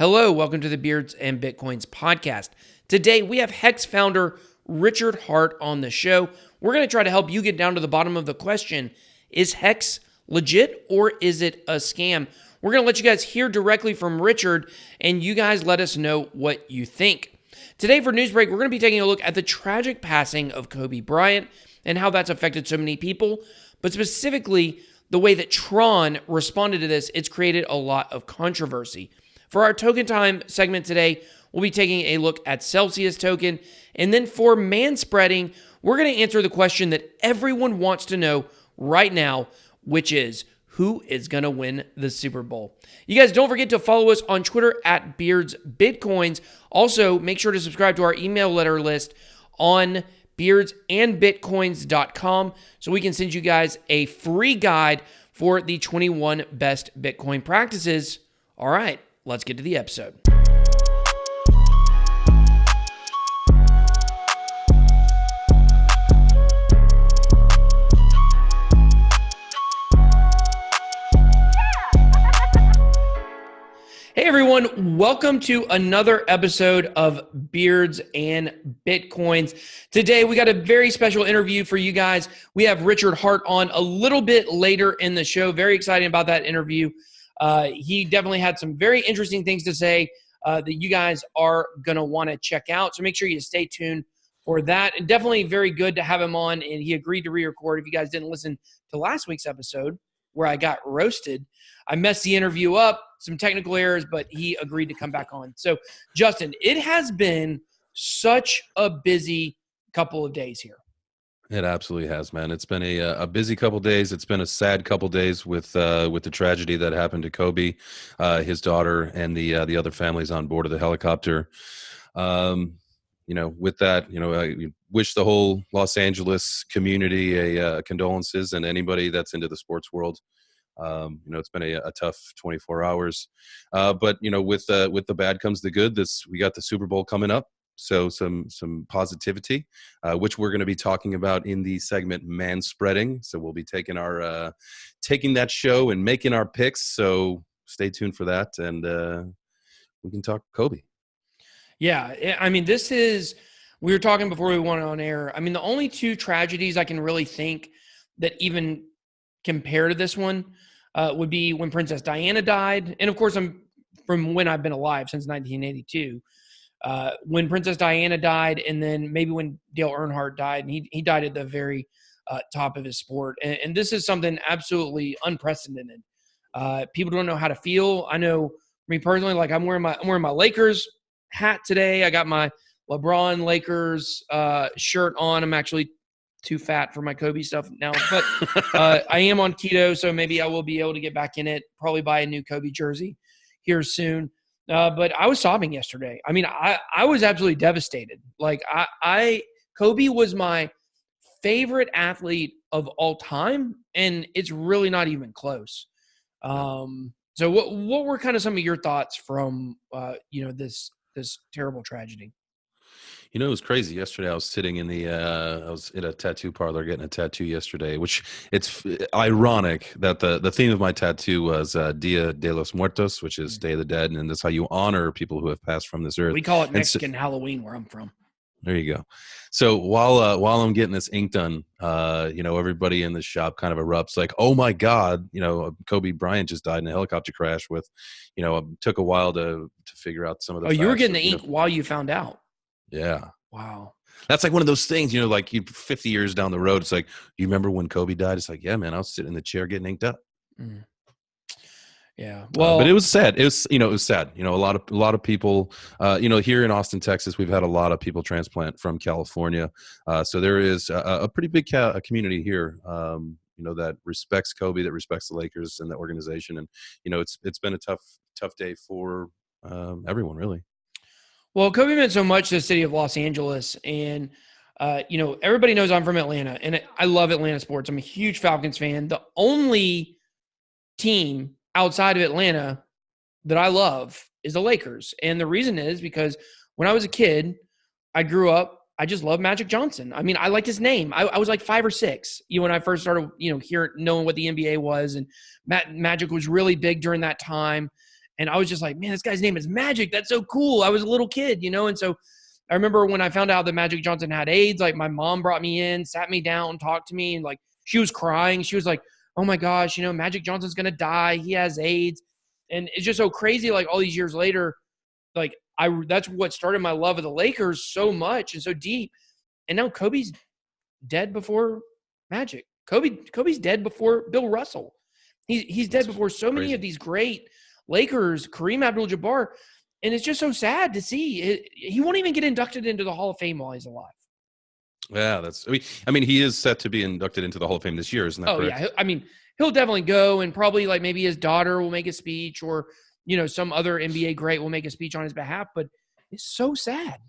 Hello, welcome to the Beards and Bitcoins podcast. Today we have HEX founder Richard Hart on the show. We're going to try to help you get down to the bottom of the question. Is HEX legit or is it a scam? We're going to let you guys hear directly from Richard and you guys let us know what you think. Today for Newsbreak, we're going to be taking a look at the tragic passing of Kobe Bryant and how that's affected so many people, but specifically the way that TRON responded to this. It's created a lot of controversy. For our Token Time segment today, we'll be taking a look at Celsius token. And then for manspreading, we're going to answer the question that everyone wants to know right now, which is who is going to win the Super Bowl? You guys don't forget to follow us on Twitter at Beards Bitcoins. Also, make sure to subscribe to our email letter list on beardsandbitcoins.com so we can send you guys a free guide for the 21 best Bitcoin practices. All right. Let's get to the episode. Hey everyone, welcome to another episode of Beards and Bitcoins. Today we got a very special interview for you guys. We have Richard Hart on a little bit later in the show. Very excited about that interview. He definitely had some very interesting things to say that you guys are going to want to check out. So make sure you stay tuned for that. And definitely very good to have him on. And he agreed to re-record. If you guys didn't listen to last week's episode where I got roasted, I messed the interview up, some technical errors, but he agreed to come back on. So Justin, it has been such a busy couple of days here. It absolutely has, man. It's been a busy couple days. It's been a sad couple days with the tragedy that happened to Kobe, his daughter, and the other families on board of the helicopter. With that, I wish the whole Los Angeles community condolences, and anybody that's into the sports world. It's been a tough 24 hours, but with the bad comes the good. We got the Super Bowl coming up. So some positivity, which we're going to be talking about in the segment Manspreading. So we'll be taking that show and making our picks. So stay tuned for that, and we can talk Kobe. Yeah, I mean, we were talking before we went on air. I mean, the only two tragedies I can really think that even compare to this one would be when Princess Diana died, and of course, I'm from when I've been alive since 1982. When Princess Diana died, and then maybe when Dale Earnhardt died, and he died at the very top of his sport. And this is something absolutely unprecedented. People don't know how to feel. I know me personally, like I'm wearing my Lakers hat today. I got my LeBron Lakers shirt on. I'm actually too fat for my Kobe stuff now, but I am on keto, so maybe I will be able to get back in it. Probably buy a new Kobe jersey here soon. But I was sobbing yesterday. I mean, I was absolutely devastated. Like Kobe was my favorite athlete of all time, and it's really not even close. So what were kind of some of your thoughts from this terrible tragedy? It was crazy. Yesterday, I was sitting I was in a tattoo parlor getting a tattoo yesterday, which it's ironic that the theme of my tattoo was Dia de los Muertos, which is Day of the Dead. And that's how you honor people who have passed from this earth. We call it Mexican Halloween where I'm from. There you go. So while I'm getting this ink done, everybody in the shop kind of erupts like, oh my God, Kobe Bryant just died in a helicopter crash with, it took a while to figure out some of the facts. You were getting the ink while you found out. Yeah. Wow. That's like one of those things, like 50 years down the road, it's like, you remember when Kobe died? It's like, yeah, man, I was sitting in the chair getting inked up. Mm. Yeah. Well, but it was sad. It was, it was sad. A lot of people, here in Austin, Texas, we've had a lot of people transplant from California. So there is a pretty big community here, that respects Kobe, that respects the Lakers and the organization. And, it's been a tough day for everyone, really. Well, Kobe meant so much to the city of Los Angeles, and everybody knows I'm from Atlanta, and I love Atlanta sports. I'm a huge Falcons fan. The only team outside of Atlanta that I love is the Lakers, and the reason is because when I was a kid, I grew up. I just love Magic Johnson. I mean, I liked his name. I was like 5 or 6, when I first started, knowing what the NBA was, and Magic was really big during that time. And I was just like, man, this guy's name is Magic. That's so cool. I was a little kid, And so I remember when I found out that Magic Johnson had AIDS, like my mom brought me in, sat me down, talked to me, and like she was crying. She was like, oh my gosh, Magic Johnson's going to die. He has AIDS. And it's just so crazy. Like all these years later, like that's what started my love of the Lakers so much and so deep. And now Kobe's dead before Magic. Kobe's dead before Bill Russell. He's dead before so many of these great Lakers, Kareem Abdul-Jabbar. And it's just so sad to see. He won't even get inducted into the Hall of Fame while he's alive. Yeah, I mean, he is set to be inducted into the Hall of Fame this year, isn't that correct? Yeah. I mean, he'll definitely go, and probably like maybe his daughter will make a speech, or some other NBA great will make a speech on his behalf. But it's so sad.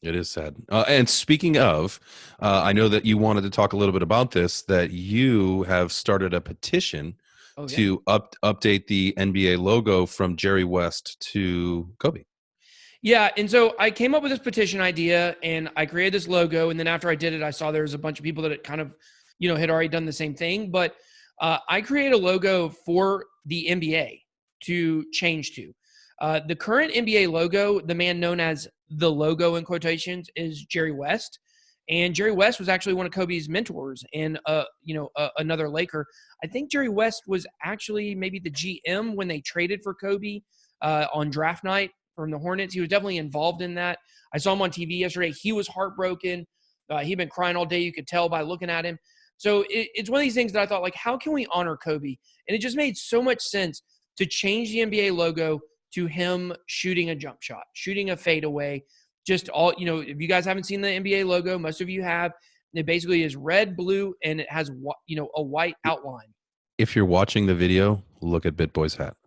It is sad. And speaking of, I know that you wanted to talk a little bit about this, that you have started a petition to update the NBA logo from Jerry West to Kobe. Yeah, and so I came up with this petition idea, and I created this logo, and then after I did it, I saw there was a bunch of people that had kind of, had already done the same thing. But I created a logo for the NBA to change to. The current NBA logo, the man known as the logo in quotations, is Jerry West. And Jerry West was actually one of Kobe's mentors and, another Laker. I think Jerry West was actually maybe the GM when they traded for Kobe on draft night from the Hornets. He was definitely involved in that. I saw him on TV yesterday. He was heartbroken. He'd been crying all day. You could tell by looking at him. So it's one of these things that I thought, like, how can we honor Kobe? And it just made so much sense to change the NBA logo to him shooting a jump shot, shooting a fadeaway. Just all, if you guys haven't seen the NBA logo, most of you have. It basically is red, blue, and it has, a white outline. If you're watching the video, look at BitBoy's hat.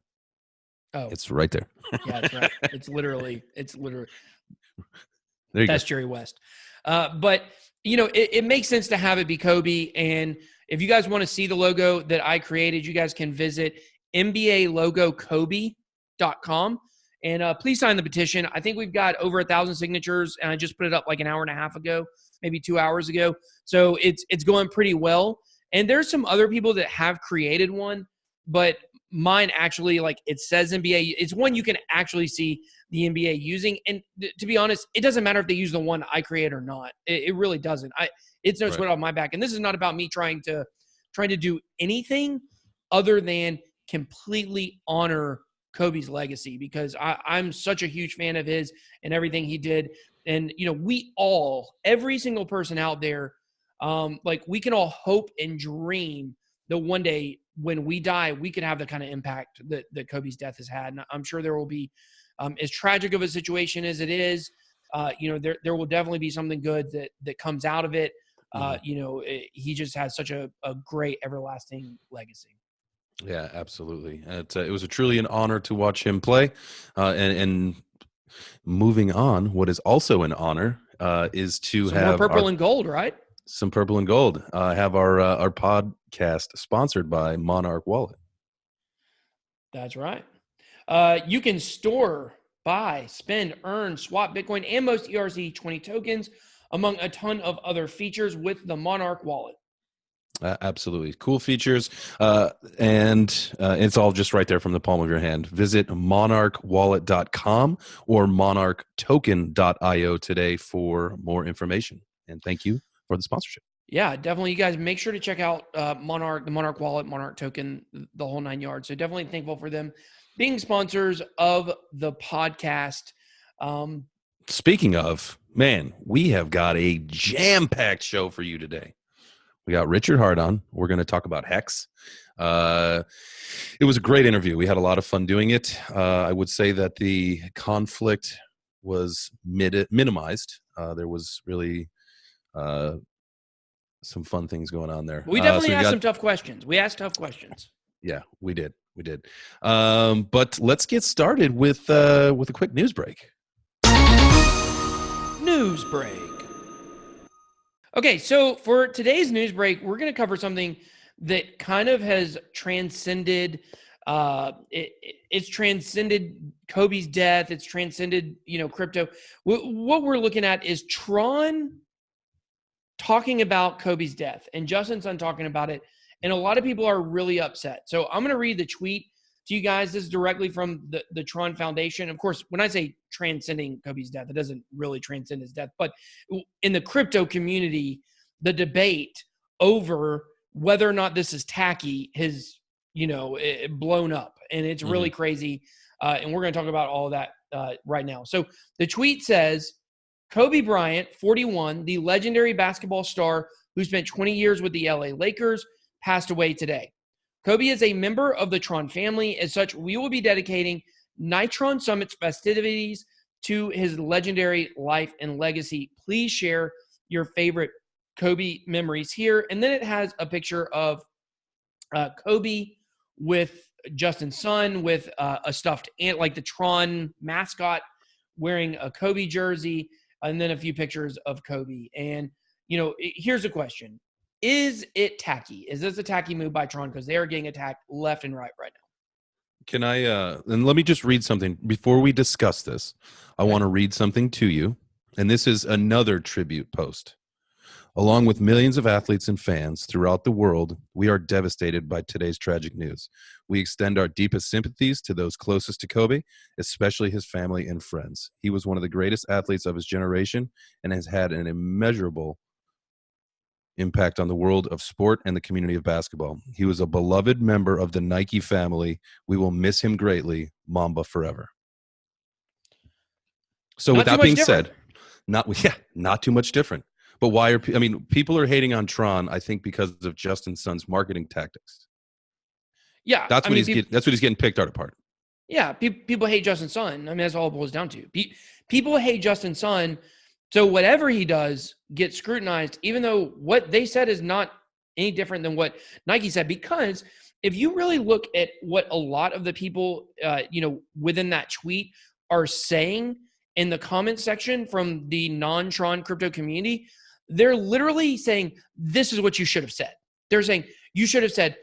Oh, it's right there. Yeah, it's right. It's literally. There you That's go. Jerry West. But it makes sense to have it be Kobe. And if you guys want to see the logo that I created, you guys can visit NBALogoKobe.com. And please sign the petition. I think we've got over 1,000 signatures, and I just put it up like an hour and a half ago, maybe 2 hours ago. So it's going pretty well. And there's some other people that have created one, but mine actually, like, it says NBA. It's one you can actually see the NBA using. And to be honest, it doesn't matter if they use the one I create or not. It really doesn't. It's no sweat off my back. And this is not about me trying to do anything other than completely honor Kobe's legacy, because I'm such a huge fan of his and everything he did. And, we all, every single person out there, like, we can all hope and dream that one day when we die, we could have the kind of impact that Kobe's death has had. And I'm sure there will be, as tragic of a situation as it is, there will definitely be something good that comes out of it. He just has such a great everlasting legacy. Yeah, absolutely. It was truly an honor to watch him play. And moving on, what is also an honor is to some have more purple and gold, right? Some purple and gold. Have our podcast sponsored by Monarch Wallet. That's right. You can store, buy, spend, earn, swap Bitcoin, and most ERC20 tokens, among a ton of other features with the Monarch Wallet. Absolutely. Cool features. And it's all just right there from the palm of your hand. Visit monarchwallet.com or monarchtoken.io today for more information. And thank you for the sponsorship. Yeah, definitely. You guys make sure to check out Monarch, the Monarch Wallet, Monarch Token, the whole 9 yards. So definitely thankful for them being sponsors of the podcast. Speaking of, man, we have got a jam-packed show for you today. We got Richard Hart on. We're going to talk about HEX. It was a great interview. We had a lot of fun doing it. I would say that the conflict was minimized. There was really some fun things going on there. We definitely asked some tough questions. We asked tough questions. Yeah, we did. But let's get started with a quick news break. News break. Okay, so for today's news break, we're going to cover something that kind of has transcended. It's transcended Kobe's death. It's transcended, crypto. What we're looking at is TRON talking about Kobe's death and Justin Sun talking about it, and a lot of people are really upset. So I'm going to read the tweet to you guys. This is directly from the TRON Foundation. Of course, when I say transcending Kobe's death, it doesn't really transcend his death, but in the crypto community, the debate over whether or not this is tacky has, blown up, and it's really crazy. And we're going to talk about all of that right now. So the tweet says, Kobe Bryant, 41, the legendary basketball star who spent 20 years with the LA Lakers, passed away today. Kobe is a member of the TRON family. As such, we will be dedicating Nitron Summit's festivities to his legendary life and legacy. Please share your favorite Kobe memories here. And then it has a picture of Kobe with Justin's son with a stuffed ant, like the TRON mascot, wearing a Kobe jersey, and then a few pictures of Kobe. And, here's a question. Is it tacky? Is this a tacky move by TRON? Because they are getting attacked left and right now. Can I, and let me just read something before we discuss this. I want to read something to you. And this is another tribute post. Along with millions of athletes and fans throughout the world, we are devastated by today's tragic news. We extend our deepest sympathies to those closest to Kobe, especially his family and friends. He was one of the greatest athletes of his generation and has had an immeasurable impact on the world of sport and the community of basketball. He was a beloved member of the Nike family. We will miss him greatly. Mamba forever. So with that being said, not too much different. But why people are hating on TRON, I think, because of Justin's son's marketing tactics. Yeah. That's what he's getting picked apart. Yeah. People hate Justin's son. That's all it boils down to. People hate Justin's son. So whatever he does gets scrutinized, even though what they said is not any different than what Nike said. Because if you really look at what a lot of the people, within that tweet are saying in the comment section from the non-TRON crypto community, they're literally saying, this is what you should have said. They're saying, you should have said,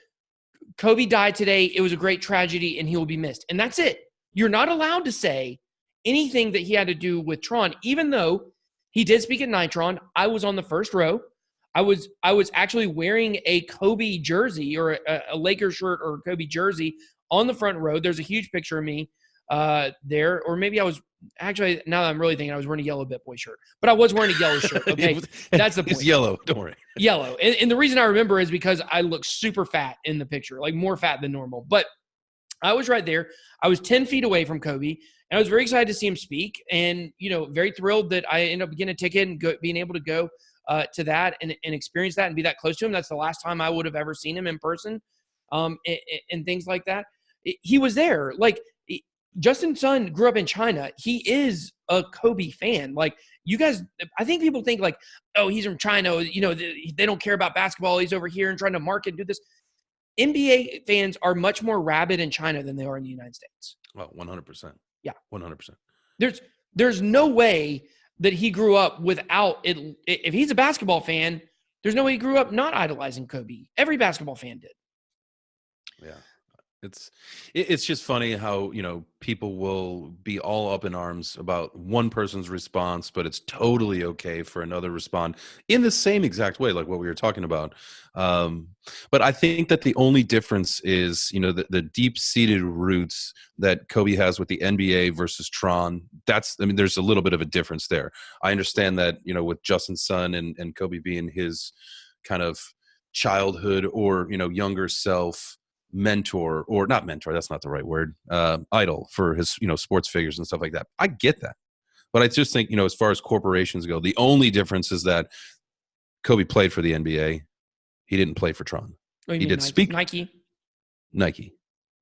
Kobe died today. It was a great tragedy and he will be missed. And that's it. You're not allowed to say anything that he had to do with TRON, even though he did speak at Nitron. I was on the first row. I was actually wearing a Kobe jersey or a Lakers shirt or a Kobe jersey on the front row. There's a huge picture of me there. Or maybe I was actually, now that I'm really thinking, I was wearing a yellow BitBoy shirt, but I was wearing a yellow shirt. Okay. That's the point. It's yellow. Don't worry. Yellow. And the reason I remember is because I look super fat in the picture, like more fat than normal, but I was right there. I was 10 feet away from Kobe, and I was very excited to see him speak, and, very thrilled that I ended up getting a ticket and being able to go to that and experience that and be that close to him. That's the last time I would have ever seen him in person, and things like that. He was there. Like, Justin's son grew up in China. He is a Kobe fan. Like, you guys, I think people think like, oh, he's from China. They don't care about basketball. He's over here and trying to market and do this. NBA fans are much more rabid in China than they are in the United States. Well, 100%. Yeah. 100%. There's no way that he grew up without it. If he's a basketball fan, there's no way he grew up not idolizing Kobe. Every basketball fan did. Yeah. It's just funny how, people will be all up in arms about one person's response, but it's totally okay for another respond in the same exact way, like what we were talking about. But I think that the only difference is, the deep-seated roots that Kobe has with the NBA versus TRON. There's a little bit of a difference there. I understand that, with Justin's son and Kobe being his kind of childhood or, younger self mentor, or not mentor, that's not the right word, idol for his, sports figures and stuff like that. I get that. But I just think, as far as corporations go, the only difference is that Kobe played for the NBA. He didn't play for TRON. Oh, he did speak. Nike.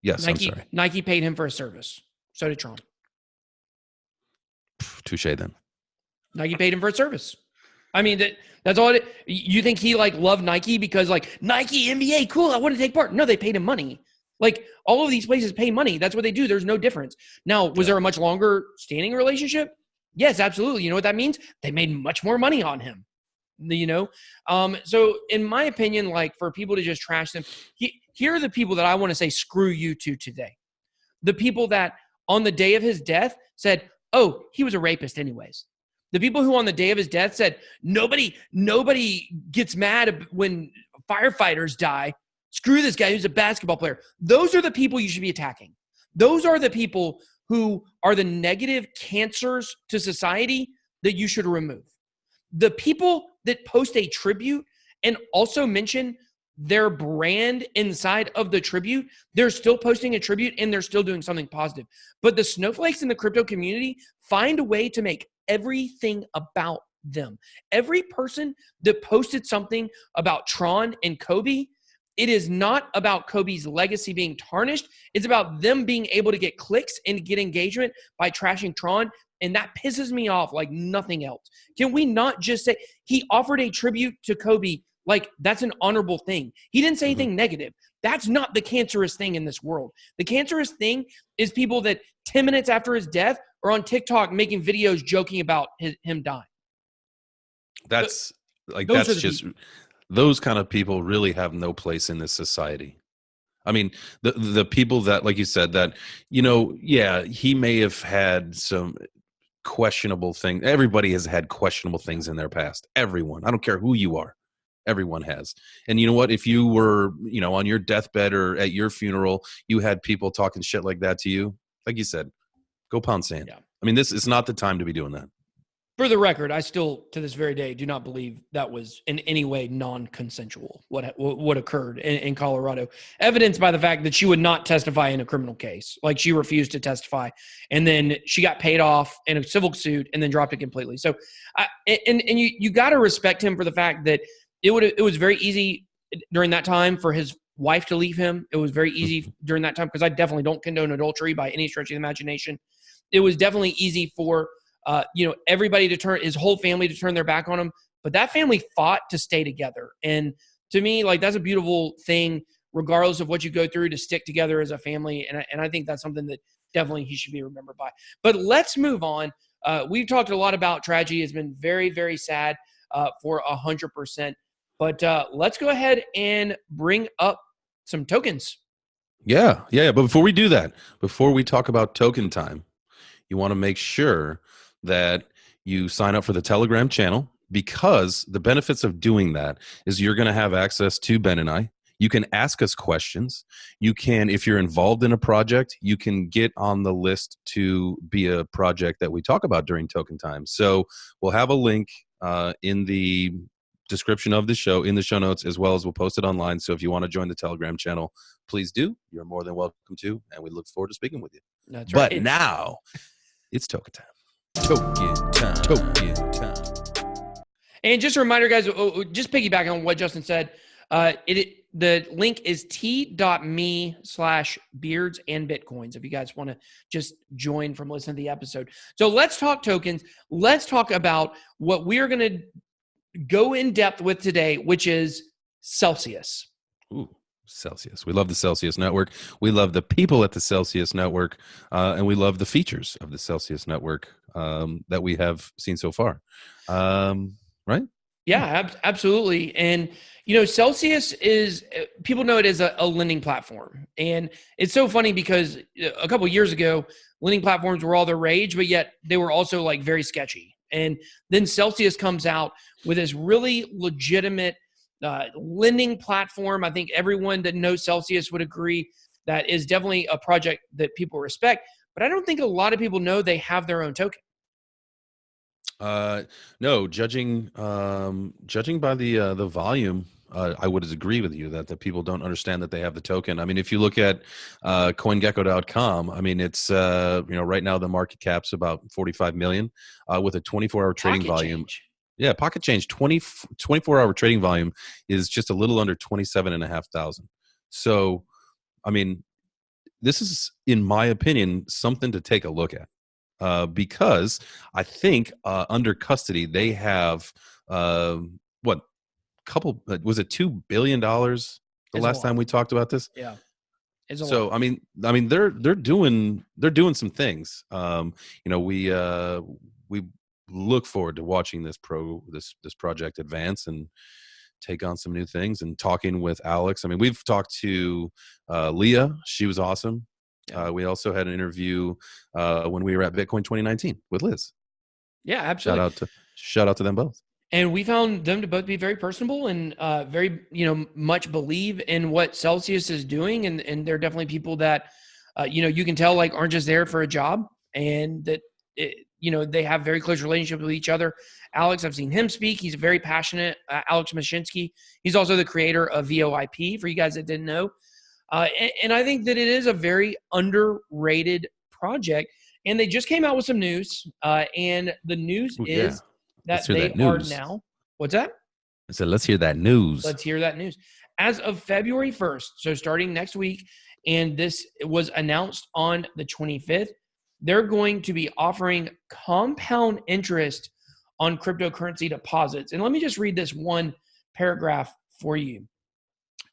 Yes, I'm sorry. Nike paid him for a service. So did TRON. Touche then. Nike paid him for a service. That's all it. You think he loved Nike because Nike NBA, cool, I want to take part. No, they paid him money. All of these places pay money. That's what they do. There's no difference. Now, was there a much longer standing relationship? Yes, absolutely. You know what that means? They made much more money on him. So in my opinion, for people to just trash them, here are the people that I want to say screw you to today. The people that on the day of his death said, oh, he was a rapist anyways. The people who on the day of his death said, nobody gets mad when firefighters die, Screw this guy who's a basketball player. Those are the people you should be attacking. Those are the people who are the negative cancers to society that you should remove. The people that post a tribute and also mention their brand inside of the tribute, they're still posting a tribute and they're still doing something positive. But the snowflakes in the crypto community find a way to make everything about them. Every person that posted something about TRON and Kobe, it is not about Kobe's legacy being tarnished. It's about them being able to get clicks and get engagement by trashing TRON. And that pisses me off like nothing else. Can we not just say he offered a tribute to Kobe? Like, that's an honorable thing. He didn't say anything negative. That's not the cancerous thing in this world. The cancerous thing is people that 10 minutes after his death are on TikTok making videos joking about him dying. That's those kind of people really have no place in this society. I mean, the people that, like you said, that, he may have had some questionable things. Everybody has had questionable things in their past. Everyone. I don't care who you are. Everyone has. And you know what? If you were, on your deathbed or at your funeral, you had people talking shit like that to you, like you said, go pound sand. Yeah. I mean, this is not the time to be doing that. For the record, I still, to this very day, do not believe that was in any way non-consensual, what occurred in Colorado, evidenced by the fact that she would not testify in a criminal case. Like, she refused to testify, and then she got paid off in a civil suit and then dropped it completely. So, you got to respect him for the fact that it was very easy during that time for his wife to leave him. It was very easy during that time, because I definitely don't condone adultery by any stretch of the imagination. It was definitely easy for everybody to turn, his whole family to turn their back on him. But that family fought to stay together. And to me, like, that's a beautiful thing, regardless of what you go through, to stick together as a family. And I think that's something that definitely he should be remembered by. But let's move on. We've talked a lot about tragedy. It's been very, very sad for 100%. But let's go ahead and bring up some tokens. Yeah. But before we do that, before we talk about token time, you want to make sure that you sign up for the Telegram channel, because the benefits of doing that is you're going to have access to Ben and I. You can ask us questions. You can, if you're involved in a project, you can get on the list to be a project that we talk about during token time. So we'll have a link in the description of the show, in the show notes, as well as we'll post it online. So if you want to join the Telegram channel, please do. You're more than welcome to, and we look forward to speaking with you. That's right. But now it's token time. Token time. And just a reminder, guys, just piggyback on what Justin said. The link is t.me/beards and bitcoins if you guys want to just join from listening to the episode. So let's talk tokens. Let's talk about what we are going to go in depth with today, which is Celsius. Ooh, Celsius. We love the Celsius network. We love the people at the Celsius network, and we love the features of the Celsius network that we have seen so far. Right? Yeah, absolutely. And, Celsius is, people know it as a lending platform. And it's so funny because a couple of years ago, lending platforms were all the rage, but yet they were also like very sketchy. And then Celsius comes out with this really legitimate lending platform. I think everyone that knows Celsius would agree that is definitely a project that people respect. But I don't think a lot of people know they have their own token. No, judging by the volume, I would agree with you that people don't understand that they have the token. I mean, if you look at CoinGecko.com, I mean, it's right now the market cap's about 45 million with a 24-hour trading volume. Yeah, pocket change 24-hour trading volume is just a little under 27,500. So, I mean, this is, in my opinion, something to take a look at. Because I think under custody they have was it $2 billion the last time we talked about this? Yeah. So I mean they're doing some things. We look forward to watching this project advance and take on some new things, and talking with Alex. I mean, we've talked to Leah. She was awesome. We also had an interview when we were at Bitcoin 2019 with Liz. Yeah, absolutely. Shout out to them both. And we found them to both be very personable and very, much believe in what Celsius is doing. And they're definitely people that, you can tell like aren't just there for a job, and that, they have very close relationships with each other. Alex, I've seen him speak. He's very passionate. Alex Mashinsky. He's also the creator of VoIP, for you guys that didn't know. And I think that it is a very underrated project. And they just came out with some news. And the news is that they are now. What's that? I said, let's hear that news. Let's hear that news. As of February 1st, so starting next week, and this was announced on the 25th, they're going to be offering compound interest on cryptocurrency deposits. And let me just read this one paragraph for you.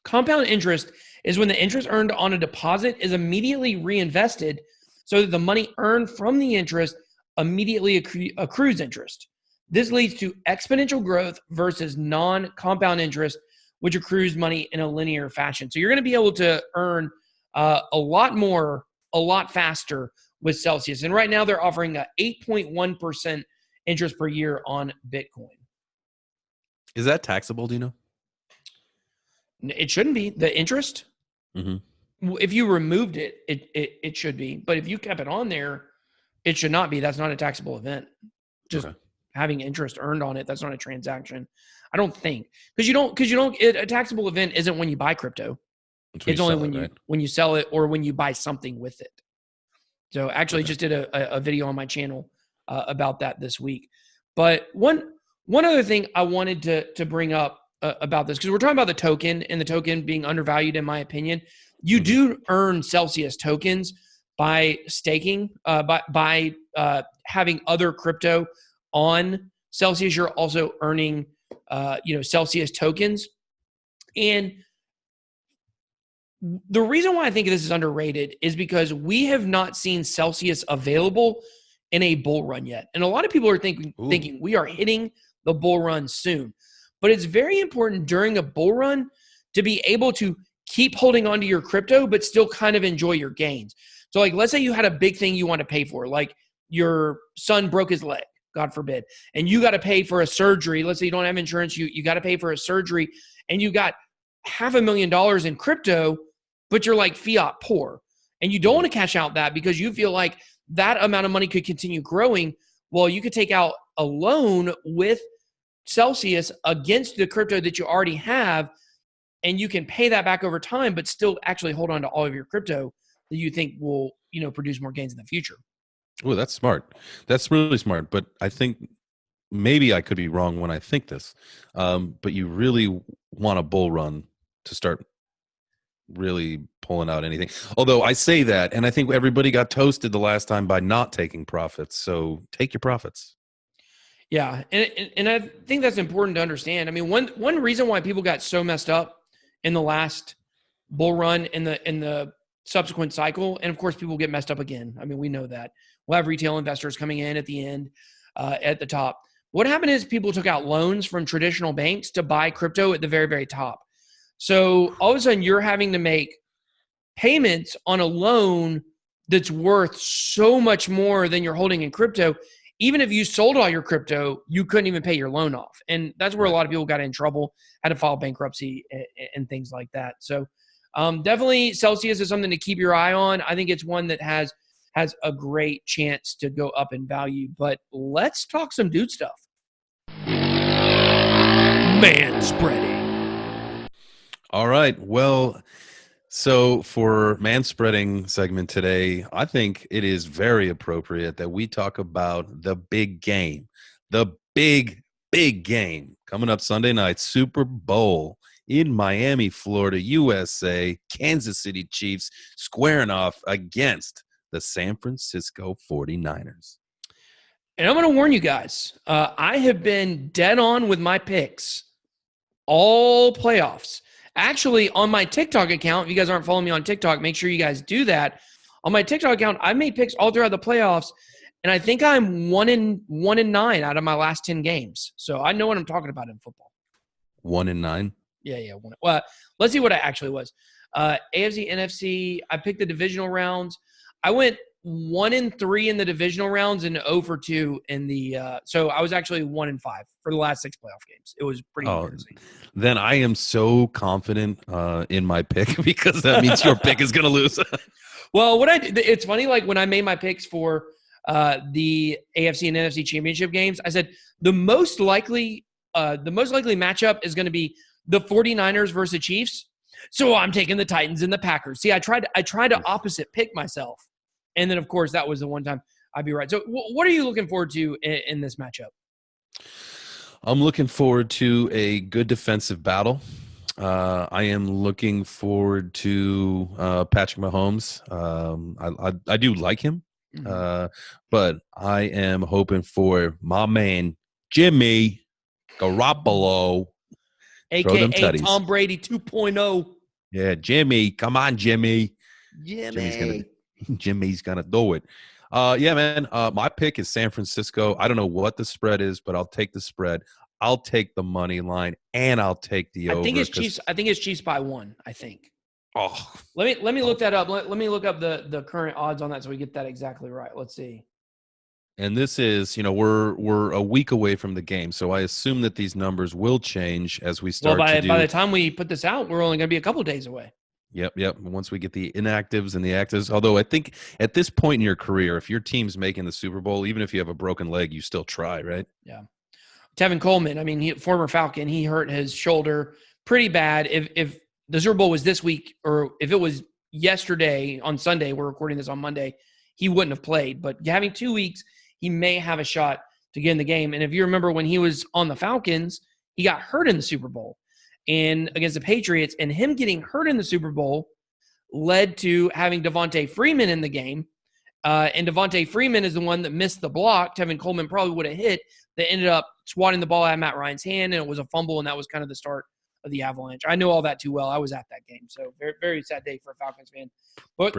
Compound interest is when the interest earned on a deposit is immediately reinvested so that the money earned from the interest immediately accrues interest. This leads to exponential growth versus non-compound interest, which accrues money in a linear fashion. So you're going to be able to earn a lot more, a lot faster with Celsius. And right now they're offering a 8.1% interest per year on Bitcoin. Is that taxable, do you know? It shouldn't be. The interest, if you removed it, it should be. But if you kept it on there, it should not be. That's not a taxable event. Just having interest earned on it, that's not a transaction. I don't think. Because a taxable event isn't when you buy crypto. It's only when you sell it or when you buy something with it. So actually just did a video on my channel about that this week. But one other thing I wanted to bring up about this, because we're talking about the token and the token being undervalued, in my opinion. You do earn Celsius tokens by staking, by having other crypto on Celsius. You're also earning, Celsius tokens. And the reason why I think this is underrated is because we have not seen Celsius available in a bull run yet. And a lot of people are thinking we are hitting the bull run soon. But it's very important during a bull run to be able to keep holding on to your crypto, but still kind of enjoy your gains. So like, let's say you had a big thing you want to pay for, like your son broke his leg, God forbid, and you got to pay for a surgery. Let's say you don't have insurance. You got to pay for a surgery, and you got $500,000 in crypto, but you're like fiat poor, and you don't want to cash out that because you feel like that amount of money could continue growing. Well, you could take out a loan with Celsius against the crypto that you already have, and you can pay that back over time, but still actually hold on to all of your crypto that you think will, produce more gains in the future. Oh, that's smart. That's really smart. But I think maybe I could be wrong when I think this, but you really want a bull run to start really pulling out anything. Although I say that, and I think everybody got toasted the last time by not taking profits. So take your profits. Yeah, and I think that's important to understand. I mean, one reason why people got so messed up in the last bull run in the subsequent cycle, and of course people get messed up again. I mean, we know that. We'll have retail investors coming in at the end, at the top. What happened is people took out loans from traditional banks to buy crypto at the very, very top. So all of a sudden you're having to make payments on a loan that's worth so much more than you're holding in crypto. Even if you sold all your crypto, you couldn't even pay your loan off. And that's where a lot of people got in trouble, had to file bankruptcy and things like that. So definitely Celsius is something to keep your eye on. I think it's one that has a great chance to go up in value. But let's talk some dude stuff. Manspreading. All right. Well, so for manspreading segment today, I think it is very appropriate that we talk about the big game, the big game coming up Sunday night, Super Bowl in Miami, Florida, USA, Kansas City Chiefs squaring off against the San Francisco 49ers. And I'm going to warn you guys, I have been dead on with my picks all playoffs. Actually, on my TikTok account, if you guys aren't following me on TikTok, make sure you guys do that. On my TikTok account, I've made picks all throughout the playoffs, and I think I'm 1-9 out of my last 10 games. So I know what I'm talking about in football. 1-9? Yeah. Well, let's see what I actually was. AFC, NFC, I picked the divisional rounds. I went 1-3 in the divisional rounds and 0-2 in the so I was actually 1-5 for the last 6 playoff games. It was pretty embarrassing. Then I am so confident in my pick because that means your pick is going to lose. Well, it's funny, like when I made my picks for the AFC and NFC championship games, I said the most likely matchup is going to be the 49ers versus Chiefs. So I'm taking the Titans and the Packers. See, I tried to opposite pick myself. And then, of course, that was the one time I'd be right. So what are you looking forward to in this matchup? I'm looking forward to a good defensive battle. I am looking forward to Patrick Mahomes. I do like him, but I am hoping for my man, Jimmy Garoppolo. A.K.A. Tom Brady 2.0. Yeah, Jimmy. Come on, Jimmy. Jimmy. Jimmy's gonna do it. Yeah, man. My pick is San Francisco. I don't know what the spread is, but I'll take the spread. I'll take the money line, and I'll take the over. I think it's Chiefs by 1. I think. Oh, let me look that up. Let me look up the current odds on that so we get that exactly right. Let's see. And this is, we're a week away from the game, so I assume that these numbers will change as we start. Well, by the time we put this out, we're only going to be a couple of days away. Yep. Once we get the inactives and the actives, although I think at this point in your career, if your team's making the Super Bowl, even if you have a broken leg, you still try, right? Yeah. Tevin Coleman, I mean, former Falcon, he hurt his shoulder pretty bad. If the Super Bowl was this week, or if it was yesterday on Sunday, we're recording this on Monday, he wouldn't have played. But having 2 weeks, he may have a shot to get in the game. And if you remember when he was on the Falcons, he got hurt in the Super Bowl and against the Patriots, and him getting hurt in the Super Bowl led to having Devontae Freeman in the game. And Devontae Freeman is the one that missed the block. Tevin Coleman probably would have hit. They ended up swatting the ball out of Matt Ryan's hand, and it was a fumble, and that was kind of the start of the Avalanche. I know all that too well. I was at that game, so very, very sad day for a Falcons fan. But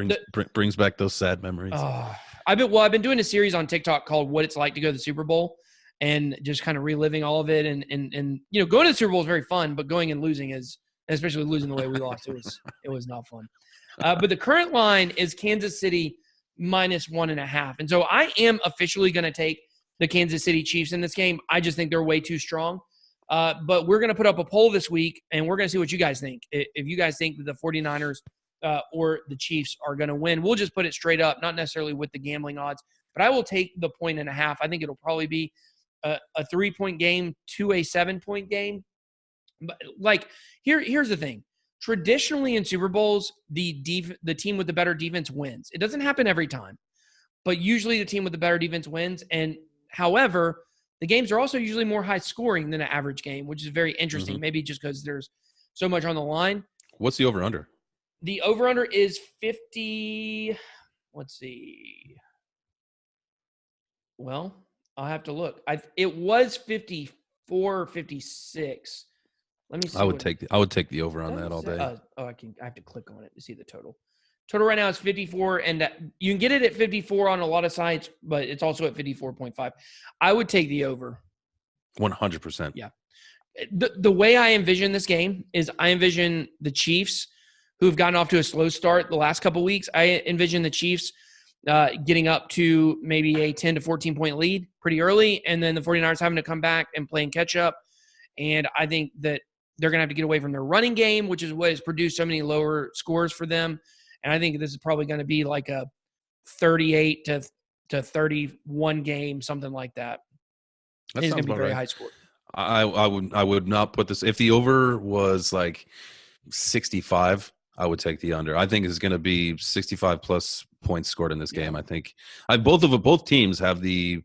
brings back those sad memories. I've been doing a series on TikTok called "What It's Like to Go to the Super Bowl," and just kind of reliving all of it. And going to the Super Bowl is very fun, but going and losing is, especially losing the way we lost, it was not fun. But the current line is Kansas City -1.5, and so I am officially going to take the Kansas City Chiefs in this game. I just think they're way too strong. But we're going to put up a poll this week, and we're going to see what you guys think. If you guys think that the 49ers or the Chiefs are going to win, we'll just put it straight up, not necessarily with the gambling odds. But I will take the 1.5. I think it'll probably be a 3-point game to a 7-point game. But here's the thing. Traditionally in Super Bowls, the team with the better defense wins. It doesn't happen every time, but usually the team with the better defense wins. And however, the games are also usually more high scoring than an average game, which is very interesting. Maybe just because there's so much on the line. What's the over-under? The over-under is 50. Let's see. Well, I'll have to look. It was 54 or 56. Let me see. I would take the over on that all day. I have to click on it to see the total. Total right now is 54, and you can get it at 54 on a lot of sites, but it's also at 54.5. I would take the over. 100%. Yeah. The way I envision this game is I envision the Chiefs, who have gotten off to a slow start the last couple of weeks. I envision the Chiefs getting up to maybe a 10 to 14-point lead pretty early, and then the 49ers having to come back and playing catch-up. And I think that they're going to have to get away from their running game, which is what has produced so many lower scores for them. And I think this is probably going to be like a 38 to 31 game, something like that. It's going to be very high score. I would not put this. If the over was like 65, I would take the under. I think it's going to be 65 plus points scored in this game. I think both teams have they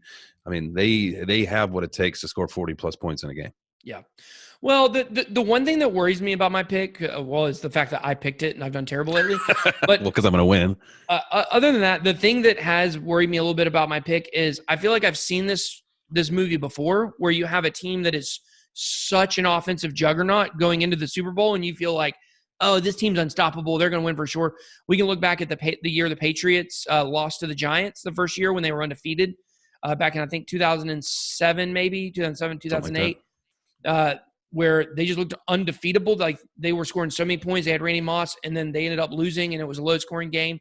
have what it takes to score 40 plus points in a game. Yeah. Well, the one thing that worries me about my pick, is the fact that I picked it and I've done terrible lately. But because I'm going to win. Other than that, the thing that has worried me a little bit about my pick is I feel like I've seen this movie before, where you have a team that is such an offensive juggernaut going into the Super Bowl, and you feel like, oh, this team's unstoppable. They're going to win for sure. We can look back at the year the Patriots lost to the Giants the first year when they were undefeated, back in I think 2007, maybe 2008. Where they just looked undefeatable. Like they were scoring so many points. They had Randy Moss, and then they ended up losing, and it was a low-scoring game.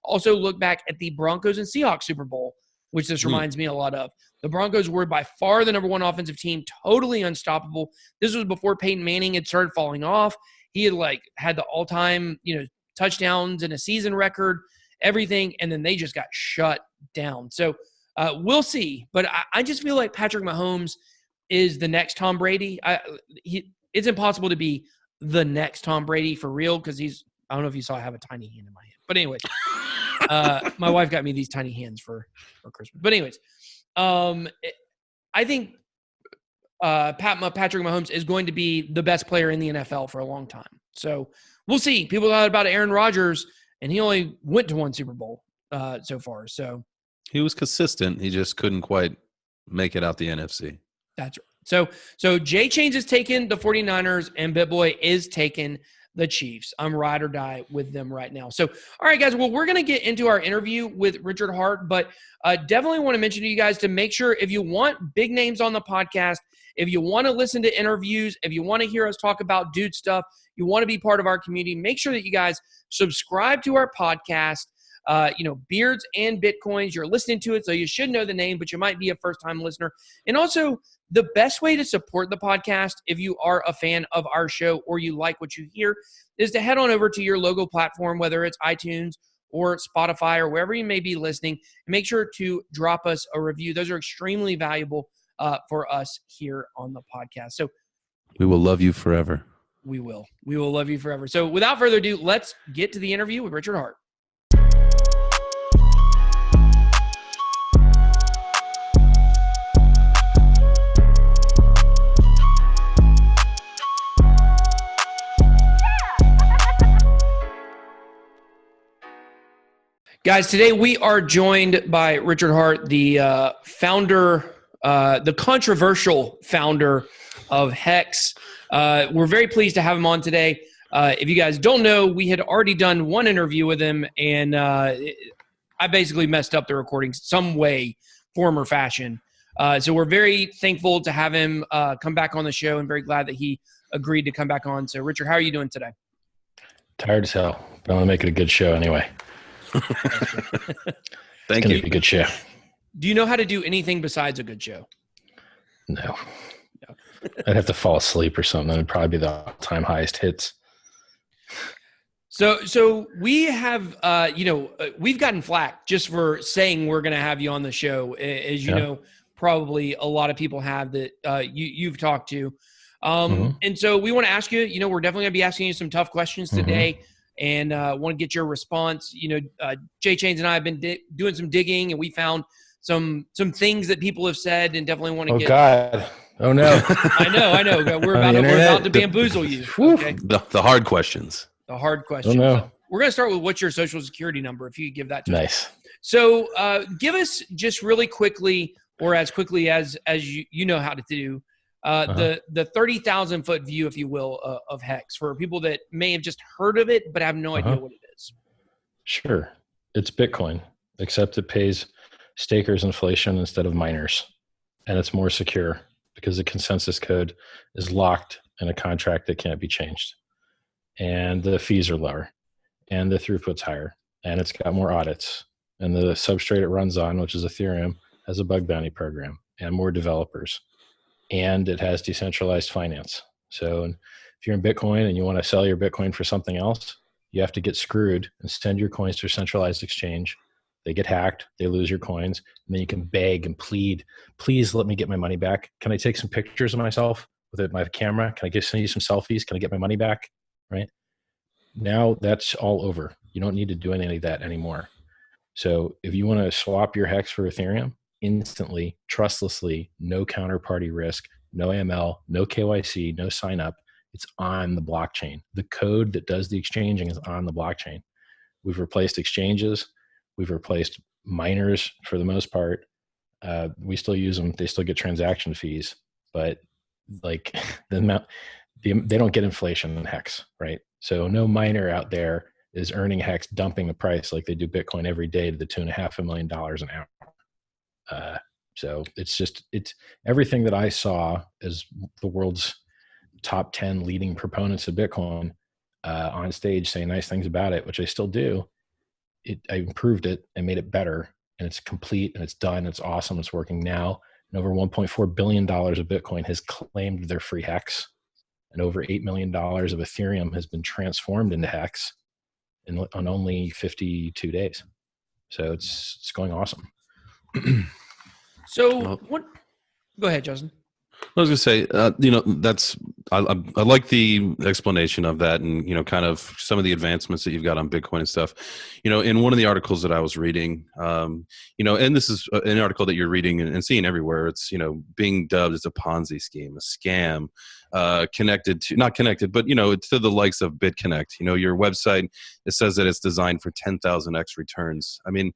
also look back at the Broncos and Seahawks Super Bowl, which this reminds me a lot of. The Broncos were by far the number one offensive team, totally unstoppable. This was before Peyton Manning had started falling off. He had had the all-time, touchdowns and a season record, everything, and then they just got shut down. So we'll see. But I just feel like Patrick Mahomes is the next Tom Brady. It's impossible to be the next Tom Brady for real because I don't know if you saw I have a tiny hand in my hand. But anyways, my wife got me these tiny hands for Christmas. But anyways, I think Patrick Mahomes is going to be the best player in the NFL for a long time. So we'll see. People thought about Aaron Rodgers, and he only went to one Super Bowl so far. So he was consistent. He just couldn't quite make it out the NFC. That's right. So Jay Chains is taking the 49ers, and BitBoy is taking the Chiefs. I'm ride or die with them right now. So, all right, guys. Well, we're going to get into our interview with Richard Hart, but definitely want to mention to you guys to make sure if you want big names on the podcast, if you want to listen to interviews, if you want to hear us talk about dude stuff, you want to be part of our community, make sure that you guys subscribe to our podcast. Beards and Bitcoins. You're listening to it, so you should know the name, but you might be a first-time listener. And also, the best way to support the podcast, if you are a fan of our show or you like what you hear, is to head on over to your logo platform, whether it's iTunes or Spotify or wherever you may be listening, and make sure to drop us a review. Those are extremely valuable for us here on the podcast. So we will love you forever. We will love you forever. So without further ado, let's get to the interview with Richard Hart. Guys, today we are joined by Richard Hart, the founder, the controversial founder of HEX. We're very pleased to have him on today. If you guys don't know, we had already done one interview with him, and I basically messed up the recording some way, form, or fashion. So we're very thankful to have him come back on the show and very glad that he agreed to come back on. So, Richard, how are you doing today? Tired as hell, but I'm going to make it a good show anyway. Thank you. Be a good show. Do you know how to do anything besides a good show? No. I'd have to fall asleep or something. It'd probably be the all-time highest hits. So we have, we've gotten flack just for saying we're going to have you on the show, as you know, probably a lot of people have that you've talked to. And so we want to ask you, we're definitely going to be asking you some tough questions today. And want to get your response. Jay Chains and I have been doing some digging, and we found some things that people have said, and definitely want to get. Oh God! Oh no! I know. We're about to bamboozle you. Okay? The hard questions. The hard questions. Oh no! So we're gonna start with what's your social security number? If you could give that to us. Nice. So give us just really quickly, or as quickly as you know how to do. The 30,000 foot view, if you will, of HEX for people that may have just heard of it but have no idea what it is. Sure. It's Bitcoin, except it pays stakers inflation instead of miners. And it's more secure because the consensus code is locked in a contract that can't be changed. And the fees are lower and the throughput's higher and it's got more audits. And the substrate it runs on, which is Ethereum, has a bug bounty program and more developers. And it has decentralized finance. So if you're in Bitcoin and you want to sell your Bitcoin for something else, you have to get screwed and send your coins to a centralized exchange. They get hacked, they lose your coins, and then you can beg and plead, please let me get my money back. Can I take some pictures of myself with my camera? Can I send you some selfies? Can I get my money back? Right? Now that's all over. You don't need to do any of that anymore. So if you want to swap your HEX for Ethereum, instantly, trustlessly, no counterparty risk, no AML, no KYC, no sign up. It's on the blockchain. The code that does the exchanging is on the blockchain. We've replaced exchanges. We've replaced miners for the most part. We still use them. They still get transaction fees, but like the amount, they don't get inflation in HEX, right? So no miner out there is earning HEX, dumping the price like they do Bitcoin every day to the tune of $500,000 an hour. So it's everything that I saw as the world's top 10 leading proponents of Bitcoin on stage saying nice things about it, which I still do. I improved it and made it better, and it's complete and it's done. It's awesome. It's working now. And over $1.4 billion of Bitcoin has claimed their free HEX, and over $8 million of Ethereum has been transformed into HEX on only 52 days. So it's going awesome. So what? Go ahead, Justin. I was going to say, that's I like the explanation of that, and kind of some of the advancements that you've got on Bitcoin and stuff. In one of the articles that I was reading, and this is an article that you're reading and seeing everywhere. It's being dubbed as a Ponzi scheme, a scam, not connected, but to the likes of BitConnect. Your website, it says that it's designed for 10,000x returns. I mean,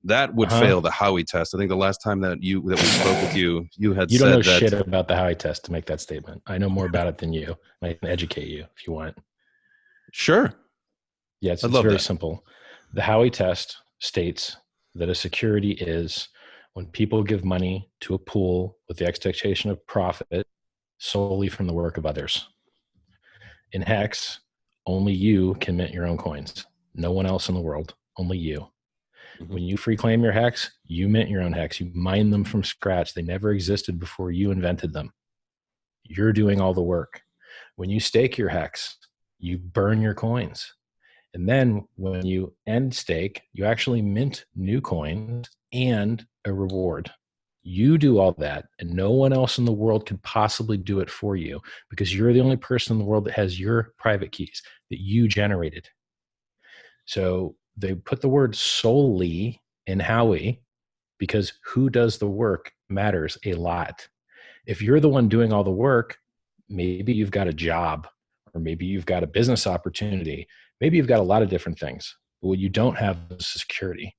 that would fail the Howey test. I think the last time that we spoke with you, you had said that. You don't know shit about the Howey test to make that statement. I know more about it than you. I can educate you if you want. Sure. Yeah, it's very simple. The Howey test states that a security is when people give money to a pool with the expectation of profit solely from the work of others. In HEX, only you can mint your own coins. No one else in the world, only you. When you free claim your HEX, you mint your own HEX. You mine them from scratch. They never existed before you invented them. You're doing all the work. When you stake your HEX, you burn your coins. And then when you end stake, you actually mint new coins and a reward. You do all that, and no one else in the world could possibly do it for you because you're the only person in the world that has your private keys that you generated. So they put the word solely in Howey because who does the work matters a lot. If you're the one doing all the work, maybe you've got a job, or maybe you've got a business opportunity. Maybe you've got a lot of different things, but what you don't have is security.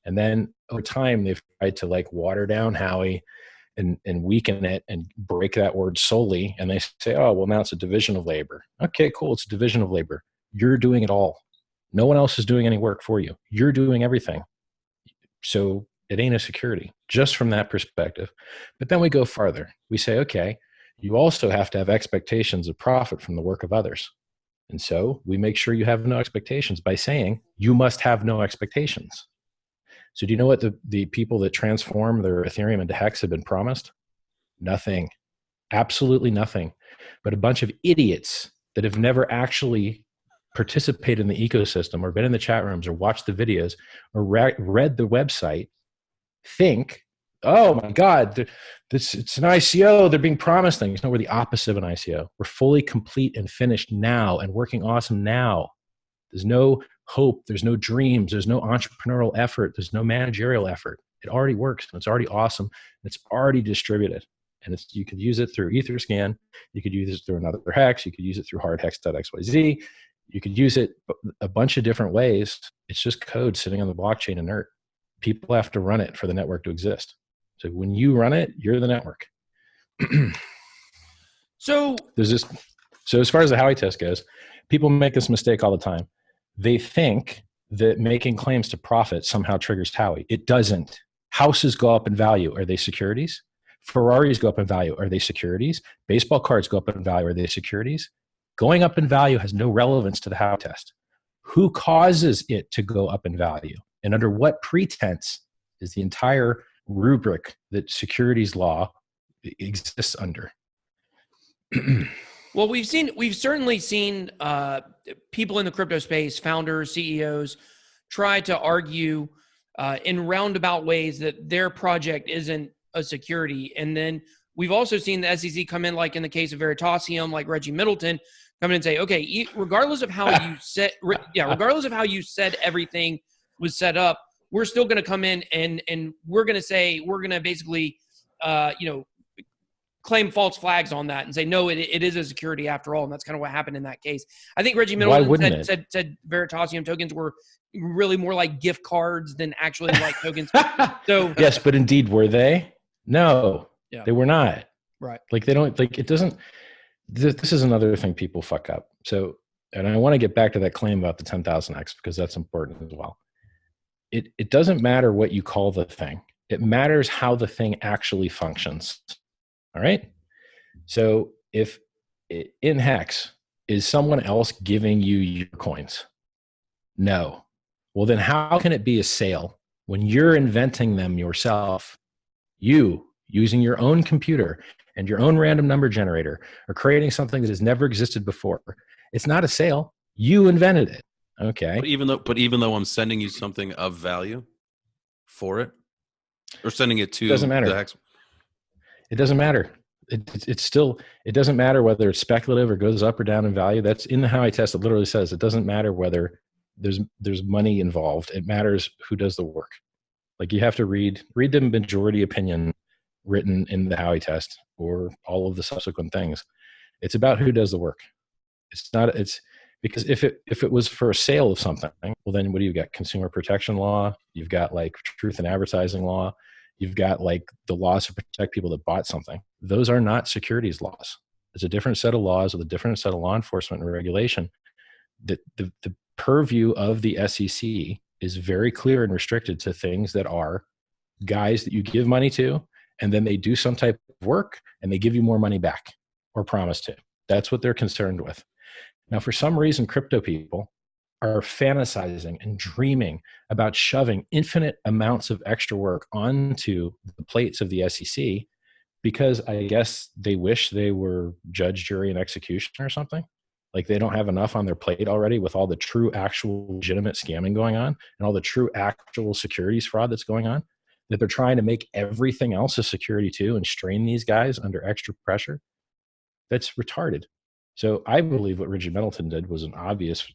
And then over time, they've tried to water down Howey and weaken it and break that word solely. And they say, oh, well, now it's a division of labor. Okay, cool. It's a division of labor. You're doing it all. No one else is doing any work for you. You're doing everything. So it ain't a security, just from that perspective. But then we go farther. We say, okay, you also have to have expectations of profit from the work of others. And so we make sure you have no expectations by saying you must have no expectations. So do you know what the people that transform their Ethereum into HEX have been promised? Nothing. Absolutely nothing. But a bunch of idiots that have never actually participated in the ecosystem or been in the chat rooms or watched the videos or read the website think, oh my God, it's an ICO. They're being promised things. No, we're the opposite of an ICO. We're fully complete and finished now and working awesome now. There's no hope. There's no dreams. There's no entrepreneurial effort. There's no managerial effort. It already works. And it's already awesome. And it's already distributed. And you could use it through Etherscan. You could use it through another HEX. You could use it through hardhex.xyz. You could use it a bunch of different ways. It's just code sitting on the blockchain inert. People have to run it for the network to exist. So when you run it, you're the network. So as far as the Howey test goes, people make this mistake all the time. They think that making claims to profit somehow triggers Howey. It doesn't. Houses go up in value. Are they securities? Ferraris go up in value. Are they securities? Baseball cards go up in value. Are they securities? Going up in value has no relevance to the Howey test. Who causes it to go up in value? And under what pretense is the entire rubric that securities law exists under? Well, we've certainly seen people in the crypto space, founders, CEOs, try to argue in roundabout ways that their project isn't a security. And then we've also seen the SEC come in, like in the case of Veritasium, like Reggie Middleton, come in and say, okay, regardless of how you regardless of how you said everything was set up, we're still going to come in and we're going to say, we're going to basically, claim false flags on that and say, no, it is a security after all. And that's kind of what happened in that case. I think Reggie Middleton said Veritasium tokens were really more like gift cards than actually like tokens. So yes, but indeed, were they? No, they were not. Right. Like they don't, like it doesn't, this is another thing people fuck up. So, and I want to get back to that claim about the 10,000x because that's important as well. It doesn't matter what you call the thing. It matters how the thing actually functions. All right. So if in HEX, is someone else giving you your coins? No. Well, then how can it be a sale when you're inventing them yourself? You, using your own computer and your own random number generator, are creating something that has never existed before. It's not a sale. You invented it. Okay. But even though I'm sending you something of value for it, or sending it to It doesn't matter. the HEX. It doesn't matter. It's still, it doesn't matter whether it's speculative or goes up or down in value. That's in the How I Test. It literally says it doesn't matter whether there's money involved. It matters who does the work. Like you have to read the majority opinion written in the How I Test or all of the subsequent things. It's about who does the work. It's because if it was for a sale of something, well, then what do you got? Consumer protection law. You've got like truth in advertising law. You've got like the laws to protect people that bought something. Those are not securities laws. It's a different set of laws with a different set of law enforcement and regulation. The purview of the SEC is very clear and restricted to things that are guys that you give money to, and then they do some type of work and they give you more money back or promise to. That's what they're concerned with. Now, for some reason, crypto people are fantasizing and dreaming about shoving infinite amounts of extra work onto the plates of the SEC because I guess they wish they were judge, jury, and execution or something. Like they don't have enough on their plate already with all the true, actual, legitimate scamming going on and all the true, actual securities fraud that's going on, that they're trying to make everything else a security too and strain these guys under extra pressure. That's retarded. So I believe what Richard Middleton did was an obvious,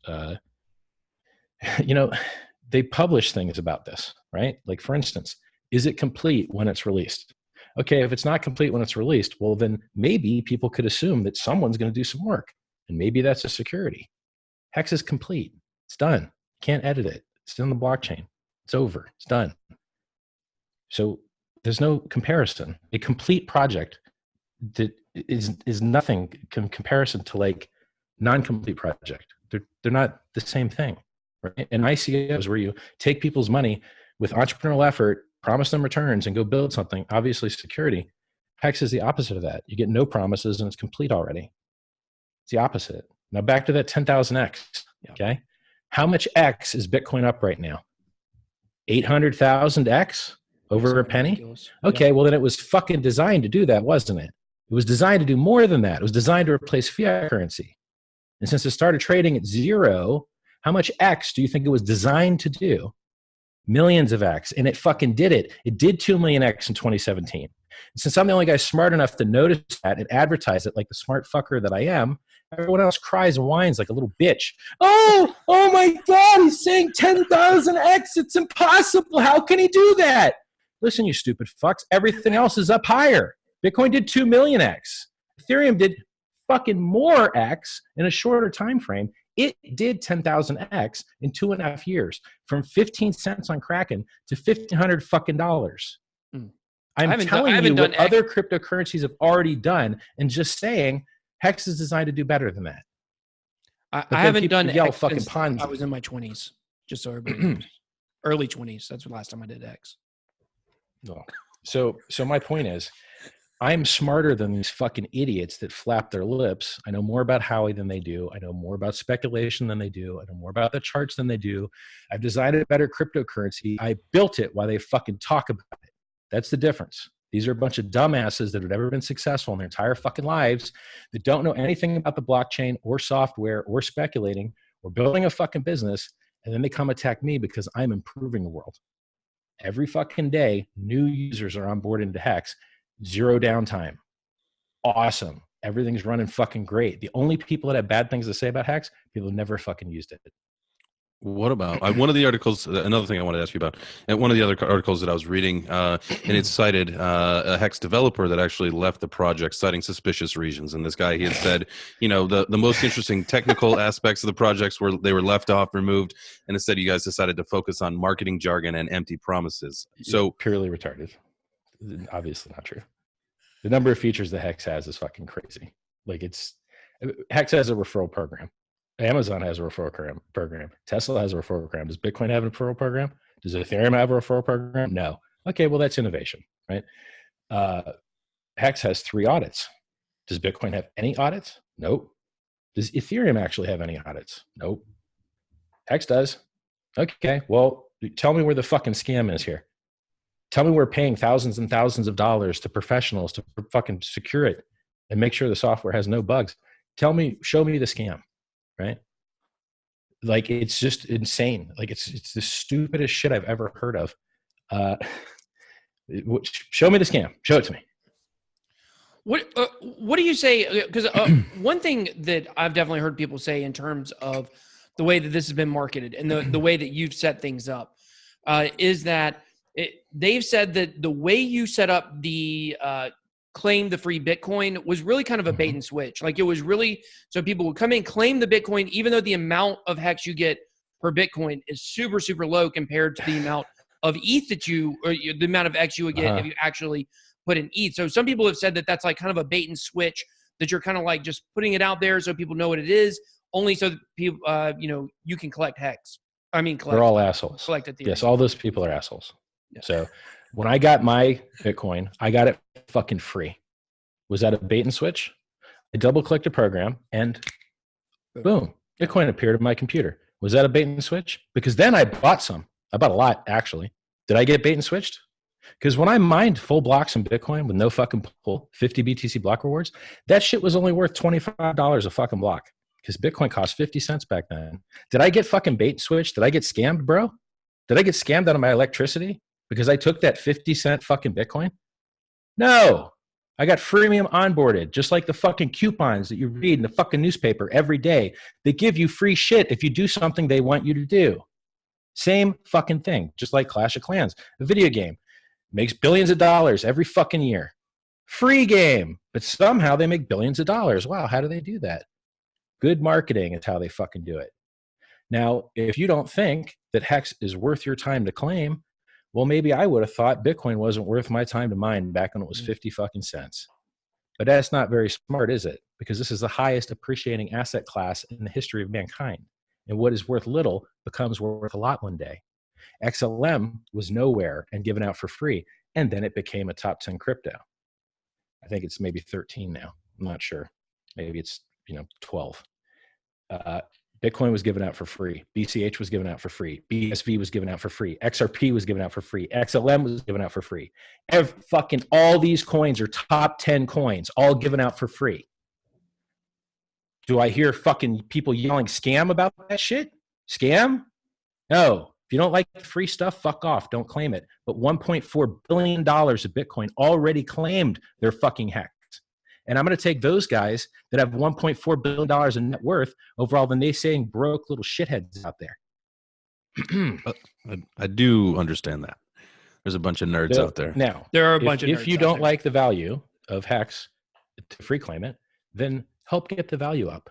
they publish things about this, right? Like for instance, is it complete when it's released? Okay, if it's not complete when it's released, well, then maybe people could assume that someone's going to do some work. And maybe that's a security. HEX is complete. It's done. Can't edit it. It's in the blockchain. It's over. It's done. So there's no comparison. A complete project that is nothing in comparison to like non-complete project. They're not the same thing, right? And ICOs where you take people's money with entrepreneurial effort, promise them returns, and go build something, obviously security. HEX is the opposite of that. You get no promises and it's complete already. It's the opposite. Now back to that 10,000X, okay? How much X is Bitcoin up right now? 800,000X over a penny? Ridiculous. Okay, well then it was fucking designed to do that, wasn't it? It was designed to do more than that. It was designed to replace fiat currency. And since it started trading at zero, how much X do you think it was designed to do? Millions of X. And it fucking did it. It did 2 million X in 2017. And since I'm the only guy smart enough to notice that and advertise it like the smart fucker that I am, everyone else cries and whines like a little bitch. Oh my God, he's saying 10,000X. It's impossible. How can he do that? Listen, you stupid fucks. Everything else is up higher. Bitcoin did 2 million X. Ethereum did fucking more X in a shorter time frame. It did 10,000X in 2.5 years, from 15 cents on Kraken to $1,500 fucking dollars. I'm telling you what other cryptocurrencies have already done, and just saying HEX is designed to do better than that. I haven't done X fucking since Ponzi. I was in my 20s, just so everybody knows. Early 20s. That's the last time I did X. No. So my point is, I'm smarter than these fucking idiots that flap their lips. I know more about Howie than they do. I know more about speculation than they do. I know more about the charts than they do. I've designed a better cryptocurrency. I built it while they fucking talk about it. That's the difference. These are a bunch of dumbasses that have never been successful in their entire fucking lives, that don't know anything about the blockchain or software or speculating or building a fucking business. And then they come attack me because I'm improving the world. Every fucking day, new users are on board into HEX. Zero downtime. Awesome. Everything's running fucking great. The only people that have bad things to say about HEX, people who never fucking used it. What about one of the articles? Another thing I wanted to ask you about, and one of the other articles that I was reading, and it cited a HEX developer that actually left the project citing suspicious reasons. And this guy, he had said, the most interesting technical aspects of the projects were they were left off, removed, and instead you guys decided to focus on marketing jargon and empty promises. So purely retarded. Obviously not true. The number of features that HEX has is fucking crazy. Like HEX has a referral program. Amazon has a referral program. Tesla has a referral program. Does Bitcoin have a referral program? Does Ethereum have a referral program? No. Okay, well, that's innovation, right? HEX has 3 audits. Does Bitcoin have any audits? Nope. Does Ethereum actually have any audits? Nope. HEX does. Okay, well, tell me where the fucking scam is here. Tell me we're paying thousands and thousands of dollars to professionals to fucking secure it and make sure the software has no bugs. Show me the scam, right? Like, it's just insane. Like, it's the stupidest shit I've ever heard of. Show me the scam. Show it to me. What do you say? Because one thing that I've definitely heard people say in terms of the way that this has been marketed and the way that you've set things up is that they've said that the way you set up the claim the free Bitcoin was really kind of a bait and switch. Like, it was really so people would come in, claim the Bitcoin, even though the amount of HEX you get per Bitcoin is super, super low compared to the amount of ETH the amount of X you would get if you actually put in ETH. So some people have said that that's like kind of a bait and switch, that you're kind of like just putting it out there so people know what it is, only so that people, you can collect HEX. They're all assholes. Collect Ethereum. Yes, all those people are assholes. Yeah. So when I got my Bitcoin, I got it fucking free. Was that a bait and switch? I double-clicked a program and boom, Bitcoin appeared on my computer. Was that a bait and switch? Because then I bought some. I bought a lot, actually. Did I get bait and switched? Because when I mined full blocks in Bitcoin with no fucking pull, 50 BTC block rewards, that shit was only worth $25 a fucking block. Because Bitcoin cost 50 cents back then. Did I get fucking bait and switched? Did I get scammed, bro? Did I get scammed out of my electricity because I took that 50-cent fucking Bitcoin? No. I got freemium onboarded, just like the fucking coupons that you read in the fucking newspaper every day. They give you free shit if you do something they want you to do. Same fucking thing, just like Clash of Clans, a video game. Makes billions of dollars every fucking year. Free game, but somehow they make billions of dollars. Wow, how do they do that? Good marketing is how they fucking do it. Now, if you don't think that HEX is worth your time to claim, well, maybe I would have thought Bitcoin wasn't worth my time to mine back when it was 50 fucking cents. But that's not very smart, is it? Because this is the highest appreciating asset class in the history of mankind. And what is worth little becomes worth a lot one day. XLM was nowhere and given out for free, and then it became a top 10 crypto. I think it's maybe 13 now. I'm not sure. Maybe it's 12. Bitcoin was given out for free. BCH was given out for free. BSV was given out for free. XRP was given out for free. XLM was given out for free. All these coins are top 10 coins, all given out for free. Do I hear fucking people yelling scam about that shit? Scam? No. If you don't like free stuff, fuck off. Don't claim it. But $1.4 billion of Bitcoin already claimed their fucking HEX. And I'm going to take those guys that have $1.4 billion in net worth over all the naysaying broke little shitheads out there. I do understand that. There's a bunch of nerds out there. Now, there are a bunch of nerds if you don't like the value of HEX to free claim it, then help get the value up.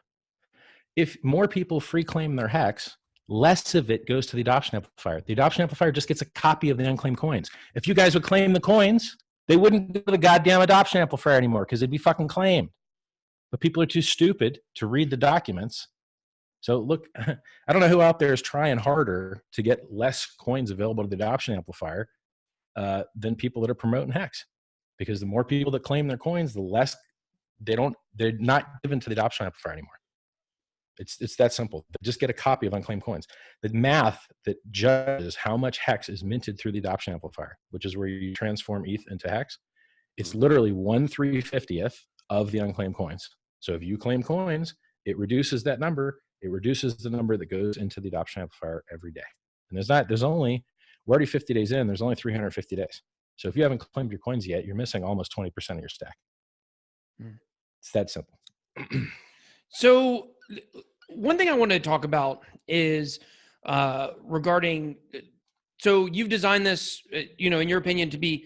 If more people free claim their HEX, less of it goes to the adoption amplifier. The adoption amplifier just gets a copy of the unclaimed coins. If you guys would claim the coins, they wouldn't go to the goddamn adoption amplifier anymore because they'd be fucking claimed. But people are too stupid to read the documents. So look, I don't know who out there is trying harder to get less coins available to the adoption amplifier than people that are promoting HEX. Because the more people that claim their coins, the less they're not given to the adoption amplifier anymore. It's that simple. Just get a copy of unclaimed coins. The math that judges how much HEX is minted through the adoption amplifier, which is where you transform ETH into HEX, it's literally 1/350th of the unclaimed coins. So if you claim coins, it reduces that number. It reduces the number that goes into the adoption amplifier every day. And we're already 50 days in, there's only 350 days. So if you haven't claimed your coins yet, you're missing almost 20% of your stack. It's that simple. So one thing I want to talk about is regarding, so you've designed this, in your opinion, to be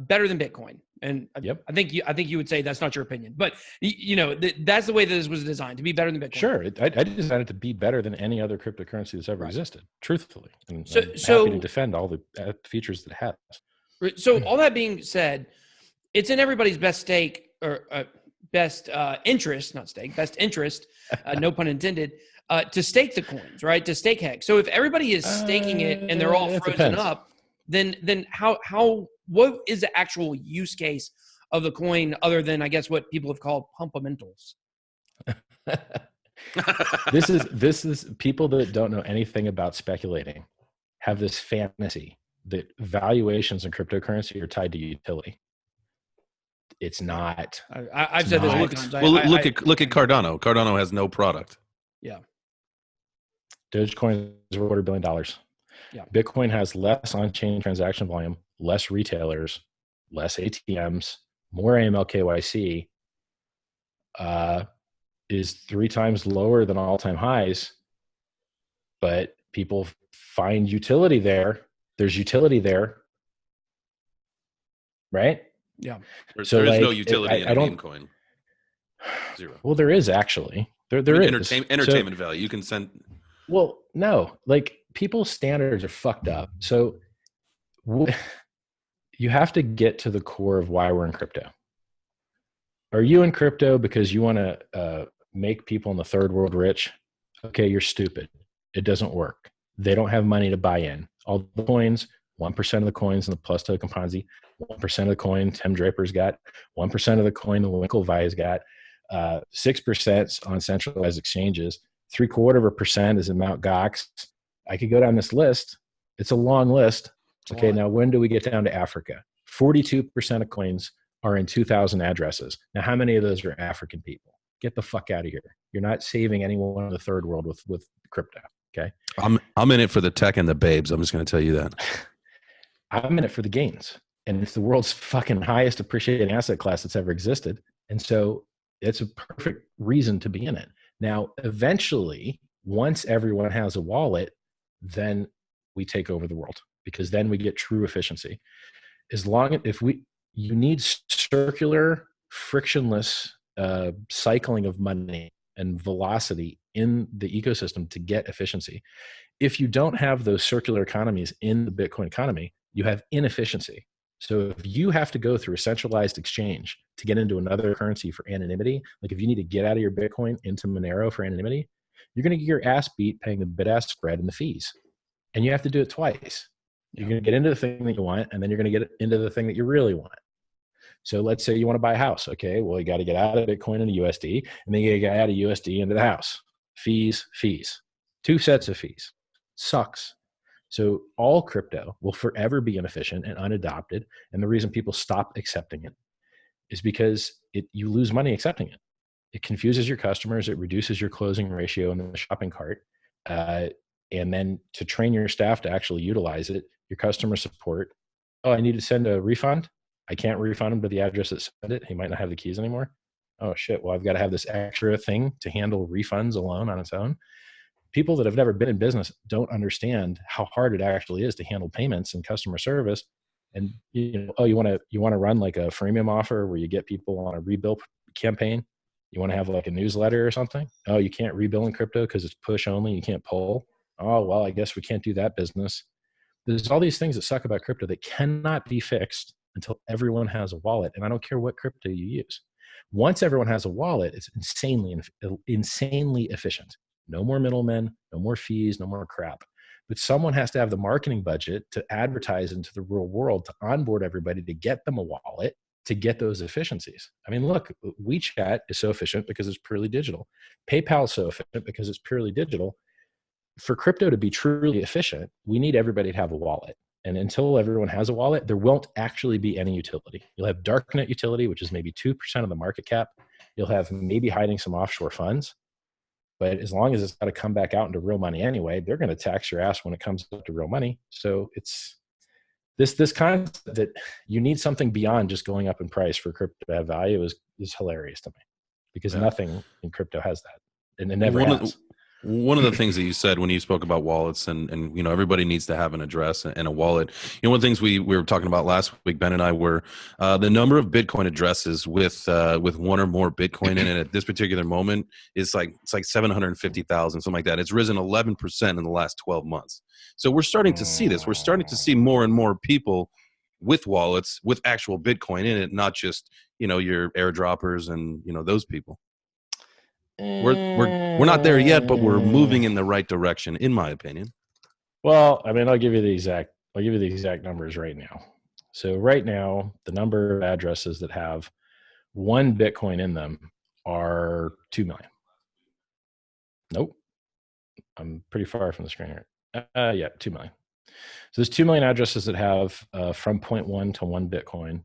better than Bitcoin. And I think you would say that's not your opinion, but that's the way that this was designed, to be better than Bitcoin. Sure. I designed it to be better than any other cryptocurrency that's ever existed, truthfully. And I'm happy to defend all the features that it has. So all that being said, it's in everybody's best interest, no pun intended, to stake the coins, right? To stake HEX. So if everybody is staking it and they're all frozen up, then what is the actual use case of the coin other than, I guess, what people have called pumpamentals? This is people that don't know anything about speculating have this fantasy that valuations in cryptocurrency are tied to utility. It's not. I've said this many times. Well, look at Cardano. Cardano has no product. Yeah. Dogecoin is $250 million. Yeah. Bitcoin has less on-chain transaction volume, less retailers, less ATMs, more AML KYC, is 3 times lower than all-time highs, but people find utility there. There's utility there, right? Yeah. So there is like, no utility in a meme coin. Zero. Well, there is actually. There is. Entertainment value. You can send. Well, no, like people's standards are fucked up. So you have to get to the core of why we're in crypto. Are you in crypto because you want to make people in the third world rich? Okay, you're stupid. It doesn't work. They don't have money to buy in. All the coins, 1% of the coins in the plus token Ponzi, 1% of the coin Tim Draper's got, 1% of the coin the Winklevi's got, 6% on centralized exchanges, 0.75% is in Mt. Gox. I could go down this list. It's a long list. Okay, now when do we get down to Africa? 42% of coins are in 2,000 addresses. Now, how many of those are African people? Get the fuck out of here. You're not saving anyone in the third world with crypto. Okay. I'm in it for the tech and the babes. I'm just going to tell you that. I'm in it for the gains. And it's the world's fucking highest appreciating asset class that's ever existed. And so it's a perfect reason to be in it. Now, eventually, once everyone has a wallet, then we take over the world, because then we get true efficiency. You need circular, frictionless cycling of money and velocity in the ecosystem to get efficiency. If you don't have those circular economies in the Bitcoin economy, you have inefficiency. So if you have to go through a centralized exchange to get into another currency for anonymity, like if you need to get out of your Bitcoin into Monero for anonymity, you're going to get your ass beat paying the bid-ask spread and the fees. And you have to do it twice. You're going to get into the thing that you want, and then you're going to get into the thing that you really want. So let's say you want to buy a house. Okay, well, you got to get out of Bitcoin into USD, and then you get out of USD into the house. Fees. 2 sets of fees. Sucks. So all crypto will forever be inefficient and unadopted. And the reason people stop accepting it is because you lose money accepting it. It confuses your customers. It reduces your closing ratio in the shopping cart. And then to train your staff to actually utilize it, your customer support. Oh, I need to send a refund. I can't refund him to the address that sent it. He might not have the keys anymore. Oh shit. Well, I've got to have this extra thing to handle refunds alone on its own. People that have never been in business don't understand how hard it actually is to handle payments and customer service. And you want to run like a freemium offer where you get people on a rebill campaign. You want to have like a newsletter or something. Oh, you can't rebill in crypto because it's push only. You can't pull. Oh, well, I guess we can't do that business. There's all these things that suck about crypto that cannot be fixed until everyone has a wallet. And I don't care what crypto you use. Once everyone has a wallet, it's insanely efficient. No more middlemen, no more fees, no more crap. But someone has to have the marketing budget to advertise into the real world, to onboard everybody, to get them a wallet, to get those efficiencies. I mean, look, WeChat is so efficient because it's purely digital. PayPal is so efficient because it's purely digital. For crypto to be truly efficient, we need everybody to have a wallet. And until everyone has a wallet, there won't actually be any utility. You'll have darknet utility, which is maybe 2% of the market cap. You'll have maybe hiding some offshore funds. But as long as it's got to come back out into real money anyway, they're going to tax your ass when it comes up to real money. So it's this concept that you need something beyond just going up in price for crypto to have value is hilarious to me, because nothing in crypto has that, and it never has. One of the things that you said when you spoke about wallets and everybody needs to have an address and a wallet. One of the things we were talking about last week, Ben and I, were the number of Bitcoin addresses with one or more Bitcoin in it at this particular moment is like 750,000, something like that. It's risen 11% in the last 12 months. So we're starting to see this. We're starting to see more and more people with wallets with actual Bitcoin in it, not just your airdroppers and those people. We're not there yet, but we're moving in the right direction, in my opinion. Well, I mean, I'll give you the exact numbers right now. So right now, the number of addresses that have one Bitcoin in them are 2 million. Nope. I'm pretty far from the screen here. Yeah, 2 million. So there's 2 million addresses that have from 0.1 to 1 Bitcoin.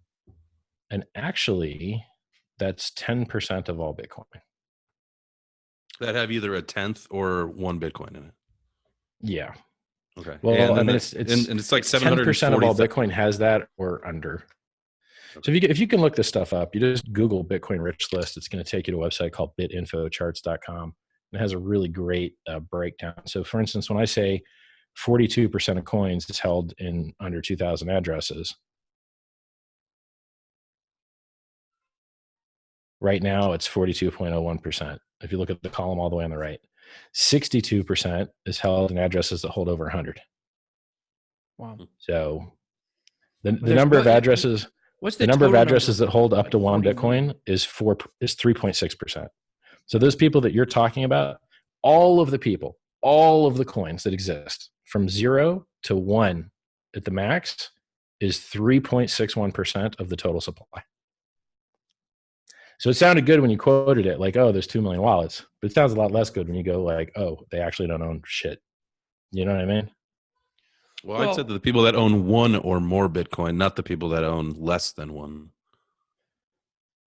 And actually, that's 10% of all Bitcoin. That have either a tenth or 1 Bitcoin in it. Yeah. Okay. Well, I mean, it's like 10% of all 740. Bitcoin has that or under. So if you can look this stuff up, you just Google Bitcoin rich list. It's going to take you to a website called bitinfocharts.com. It has a really great breakdown. So for instance, when I say 42% of coins is held in under 2,000 addresses, right now it's 42.01%. If you look at the column all the way on the right, 62% is held in addresses that hold over 100. Wow. So the number of addresses, what's the number of total addresses that hold up like to 1 40 Bitcoin million? is 3.6%. So those people that you're talking about, all of the coins that exist from 0 to 1 at the max is 3.61% of the total supply. So it sounded good when you quoted it, like, oh, there's 2 million wallets, but it sounds a lot less good when you go like, oh, they actually don't own shit. You know what I mean? Well, I'd said that the people that own 1 or more Bitcoin, not the people that own less than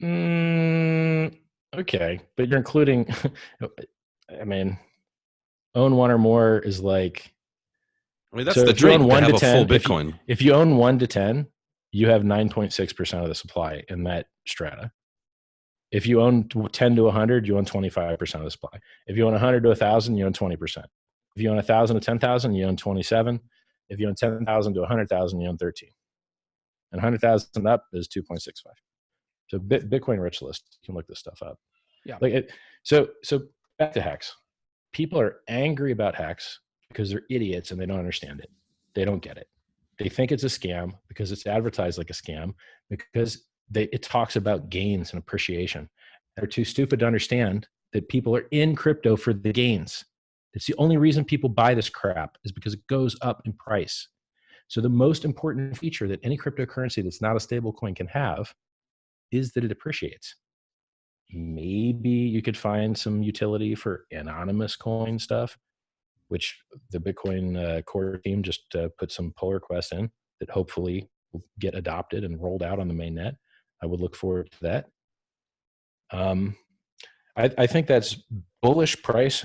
1. Okay, but you're including, I mean, own 1 or more is like, I mean, that's so the if you own dream, to 1 have to a 10, full Bitcoin. if you own 1 to 10, you have 9.6% of the supply in that strata. If you own 10 to 100, you own 25% of the supply. If you own 100 to 1,000, you own 20%. If you own 1,000 to 10,000, you own 27. If you own 10,000 to 100,000, you own 13. And 100,000 up is 2.65. So Bitcoin rich list, you can look this stuff up. Yeah. So back to HEX. People are angry about HEX because they're idiots and they don't understand it. They don't get it. They think it's a scam because it's advertised like a scam because it talks about gains and appreciation. They're too stupid to understand that people are in crypto for the gains. It's the only reason people buy this crap is because it goes up in price. So the most important feature that any cryptocurrency that's not a stable coin can have is that it appreciates. Maybe you could find some utility for anonymous coin stuff, which the Bitcoin core team just put some pull requests in that hopefully will get adopted and rolled out on the mainnet. I would look forward to that. I think that's bullish price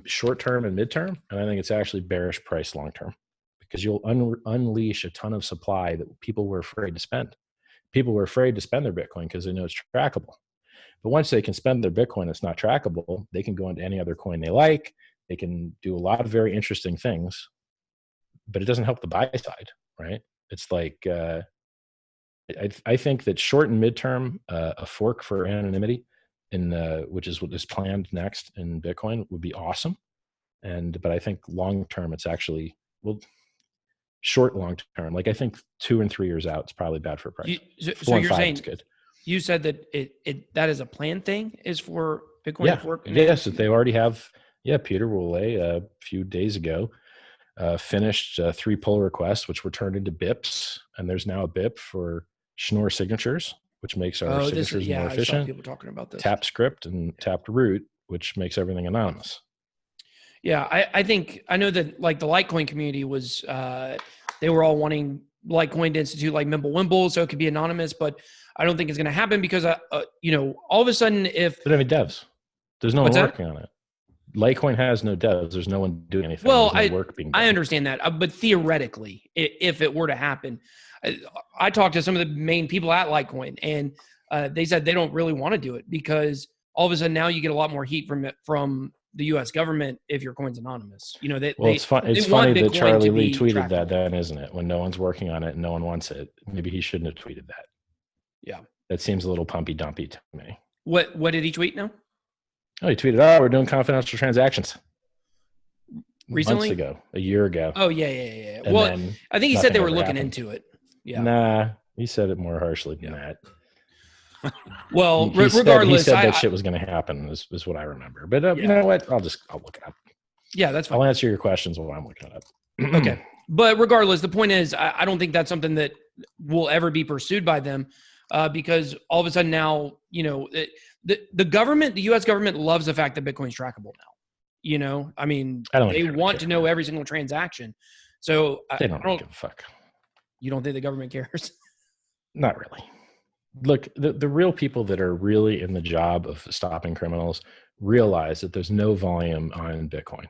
short-term and midterm, and I think it's actually bearish price long-term because you'll unleash a ton of supply that people were afraid to spend. People were afraid to spend their Bitcoin because they know it's trackable. But once they can spend their Bitcoin, it's not trackable. They can go into any other coin they like. They can do a lot of very interesting things, but it doesn't help the buy side, right? It's like, I think that short and midterm, a fork for anonymity, which is what is planned next in Bitcoin, would be awesome. But I think long term, it's actually, well, short long term. Like I think 2 and 3 years out, it's probably bad for price. So you're saying, good. You said that that is a planned thing is for Bitcoin to fork? Yes, they already have. Yeah, Peter Woole a few days ago finished 3 pull requests, which were turned into BIPs, and there's now a BIP for Schnorr signatures, which makes our signatures more efficient. I saw people talking about this. Tapped script and tapped root, which makes everything anonymous. Yeah, I know that like the Litecoin community was they were all wanting Litecoin to institute like Mimblewimble so it could be anonymous, but I don't think it's going to happen because all of a sudden but I mean devs, there's no one working on it. Litecoin has no devs. There's no one doing anything. Well, there's no work being done. I understand that, but theoretically, if it were to happen, I talked to some of the main people at Litecoin, and they said they don't really want to do it because all of a sudden now you get a lot more heat from the U.S. government if your coin's anonymous. It's funny that Charlie Lee tweeted that, then, isn't it? When no one's working on it and no one wants it, maybe he shouldn't have tweeted that. Yeah, that seems a little pumpy dumpy to me. What did he tweet now? Oh, he tweeted, we're doing confidential transactions. Recently? Months ago, a year ago. Oh, yeah. Well, I think he said they were looking into it. Yeah. Nah, he said it more harshly than that. Well, regardless. He said that shit was going to happen is what I remember. But you know what? I'll look it up. Yeah, that's fine. I'll answer your questions while I'm looking it up. Okay. But regardless, the point is, I don't think that's something that will ever be pursued by them because all of a sudden now, the government, the U.S. government loves the fact that Bitcoin's trackable now. You know, I mean, I don't they think want care. to know every single transaction. So They don't give a fuck. You don't think the government cares? Not really. Look, the real people that are really in the job of stopping criminals realize that there's no volume on Bitcoin.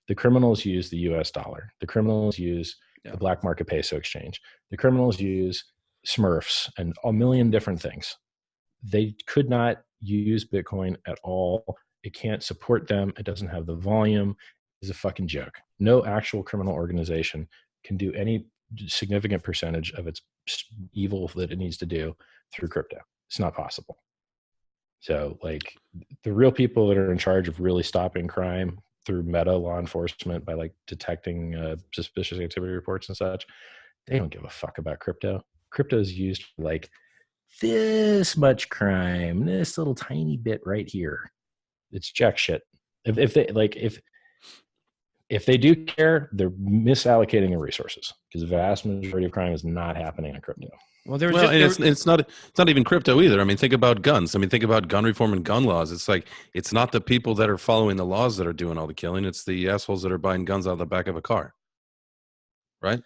The criminals use the US dollar. The criminals use the black market peso exchange. The criminals use Smurfs and a million different things. They could not use Bitcoin at all. It can't support them. It doesn't have the volume. It's a fucking joke. No actual criminal organization can do any significant percentage of its evil that it needs to do through crypto. It's not possible. So like the real people that are in charge of really stopping crime through meta law enforcement by like detecting suspicious activity reports and such, they don't give a fuck about crypto. Crypto is used for like this much crime, this little tiny bit right here. It's jack shit. If they do care, they're misallocating their resources because the vast majority of crime is not happening on crypto. It's not even crypto either. I mean, think about guns. I mean, think about gun reform and gun laws. It's like it's not the people that are following the laws that are doing all the killing. It's the assholes that are buying guns out of the back of a car, right?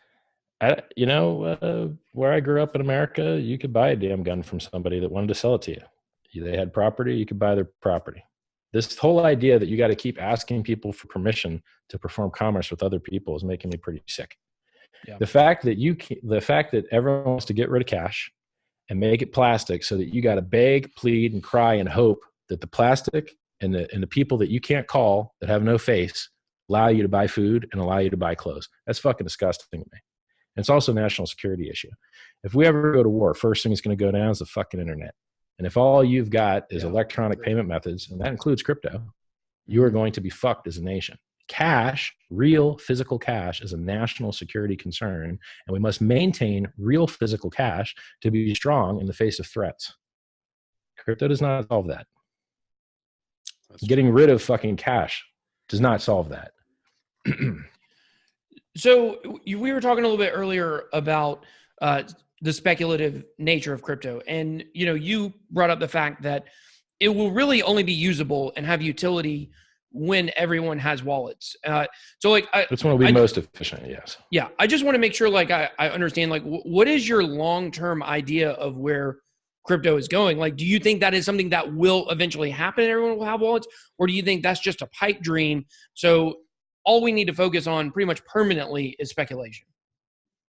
Where I grew up in America, you could buy a damn gun from somebody that wanted to sell it to you. They had property, you could buy their property. This whole idea that you got to keep asking people for permission to perform commerce with other people is making me pretty sick. Yeah. The fact that everyone wants to get rid of cash and make it plastic so that you got to beg, plead, and cry and hope that the plastic and the people that you can't call that have no face allow you to buy food and allow you to buy clothes. That's fucking disgusting to me. And it's also a national security issue. If we ever go to war, first thing that's going to go down is the fucking internet. And if all you've got is electronic payment methods, and that includes crypto, you are going to be fucked as a nation. Cash, real physical cash, is a national security concern, and we must maintain real physical cash to be strong in the face of threats. Crypto does not solve that. Getting rid of fucking cash does not solve that. So we were talking a little bit earlier about the speculative nature of crypto. And, you brought up the fact that it will really only be usable and have utility when everyone has wallets. That's when it'll be most efficient, yes. Yeah. I just want to make sure, I understand, what is your long-term idea of where crypto is going? Do you think that is something that will eventually happen and everyone will have wallets? Or do you think that's just a pipe dream? So all we need to focus on pretty much permanently is speculation.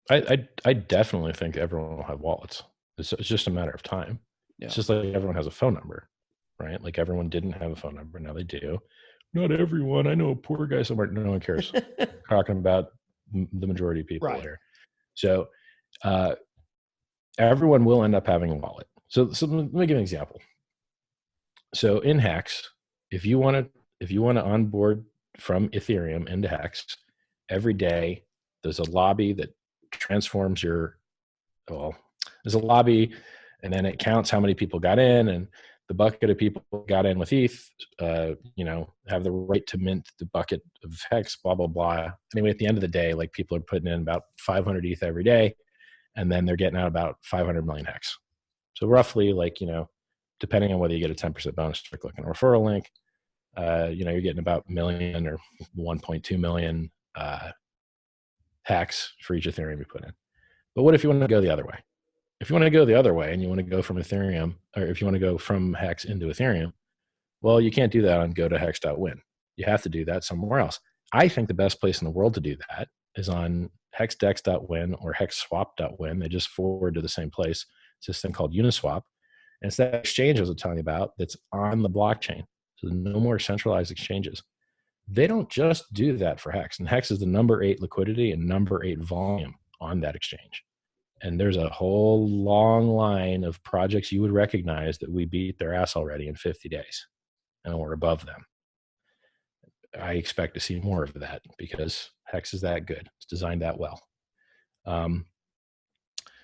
I definitely think everyone will have wallets. It's just a matter of time. Yeah. It's just like everyone has a phone number, right? Like everyone didn't have a phone number. Now they do. Not everyone. I know a poor guy somewhere. No one cares. Talking about the majority of people here. So everyone will end up having a wallet. So let me give an example. So in HEX, if you want to onboard from Ethereum into HEX, every day there's a lobby that transforms there's a lobby, and then it counts how many people got in, and the bucket of people who got in with ETH, have the right to mint the bucket of HEX, blah, blah, blah. Anyway, at the end of the day, people are putting in about 500 ETH every day, and then they're getting out about 500 million HEX. So roughly, depending on whether you get a 10% bonus for clicking a referral link, you're getting about million or 1.2 million HEX for each Ethereum you put in. But what if you want to go the other way? If you want to go the other way and you want to go from Ethereum, or if you want to go from HEX into Ethereum, well, you can't do that on go to hex.win. You have to do that somewhere else. I think the best place in the world to do that is on hexdex.win or hexswap.win. They just forward to the same place. It's this thing called Uniswap. And it's that exchange I was telling you about that's on the blockchain. So no more centralized exchanges. They don't just do that for HEX. And HEX is the number 8 liquidity and number 8 volume on that exchange. And there's a whole long line of projects you would recognize that we beat their ass already in 50 days. And we're above them. I expect to see more of that because HEX is that good. It's designed that well.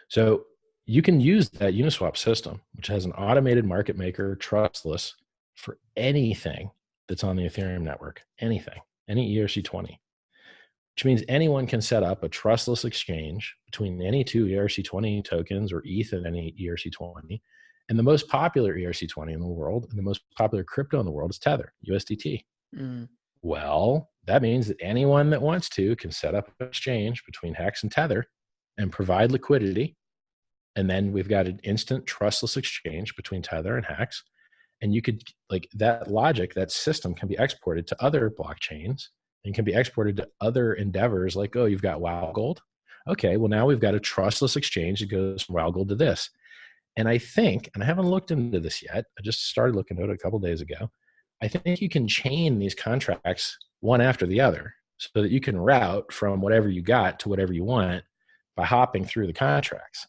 So you can use that Uniswap system, which has an automated market maker, trustless, for anything that's on the Ethereum network, anything, any ERC20, which means anyone can set up a trustless exchange between any two ERC20 tokens or ETH and any ERC20. And the most popular ERC20 in the world and the most popular crypto in the world is Tether, USDT. Well, that means that anyone that wants to can set up an exchange between HEX and Tether and provide liquidity. And then we've got an instant trustless exchange between Tether and HEX. And you could, like, that logic, that system can be exported to other blockchains and can be exported to other endeavors like, oh, you've got WoW Gold. Okay, well, now we've got a trustless exchange that goes from WoW Gold to this. And I think, and I haven't looked into this yet, I just started looking at it a couple days ago. I think you can chain these contracts one after the other so that you can route from whatever you got to whatever you want by hopping through the contracts.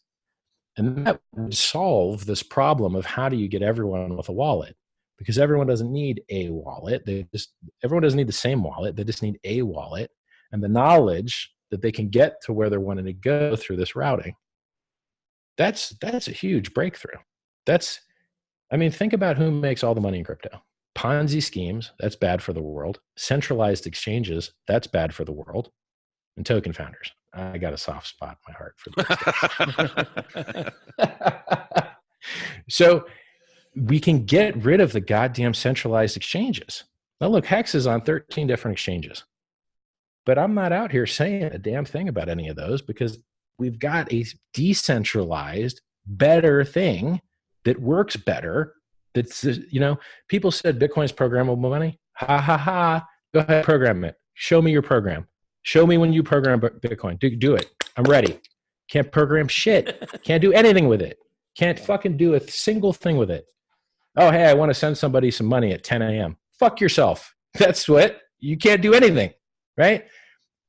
And that would solve this problem of how do you get everyone with a wallet? Because everyone doesn't need a wallet. Everyone doesn't need the same wallet. They just need a wallet and the knowledge that they can get to where they're wanting to go through this routing. That's a huge breakthrough. Think about who makes all the money in crypto. Ponzi schemes, that's bad for the world. Centralized exchanges, that's bad for the world. And token founders. I got a soft spot in my heart for those guys. So we can get rid of the goddamn centralized exchanges. Now look, HEX is on 13 different exchanges. But I'm not out here saying a damn thing about any of those because we've got a decentralized, better thing that works better. That's, people said Bitcoin's programmable money. Ha, ha, ha. Go ahead, program it. Show me your program. Show me when you program Bitcoin. Do it. I'm ready. Can't program shit. Can't do anything with it. Can't fucking do a single thing with it. Oh, hey, I want to send somebody some money at 10 a.m. Fuck yourself. That's what. You can't do anything, right?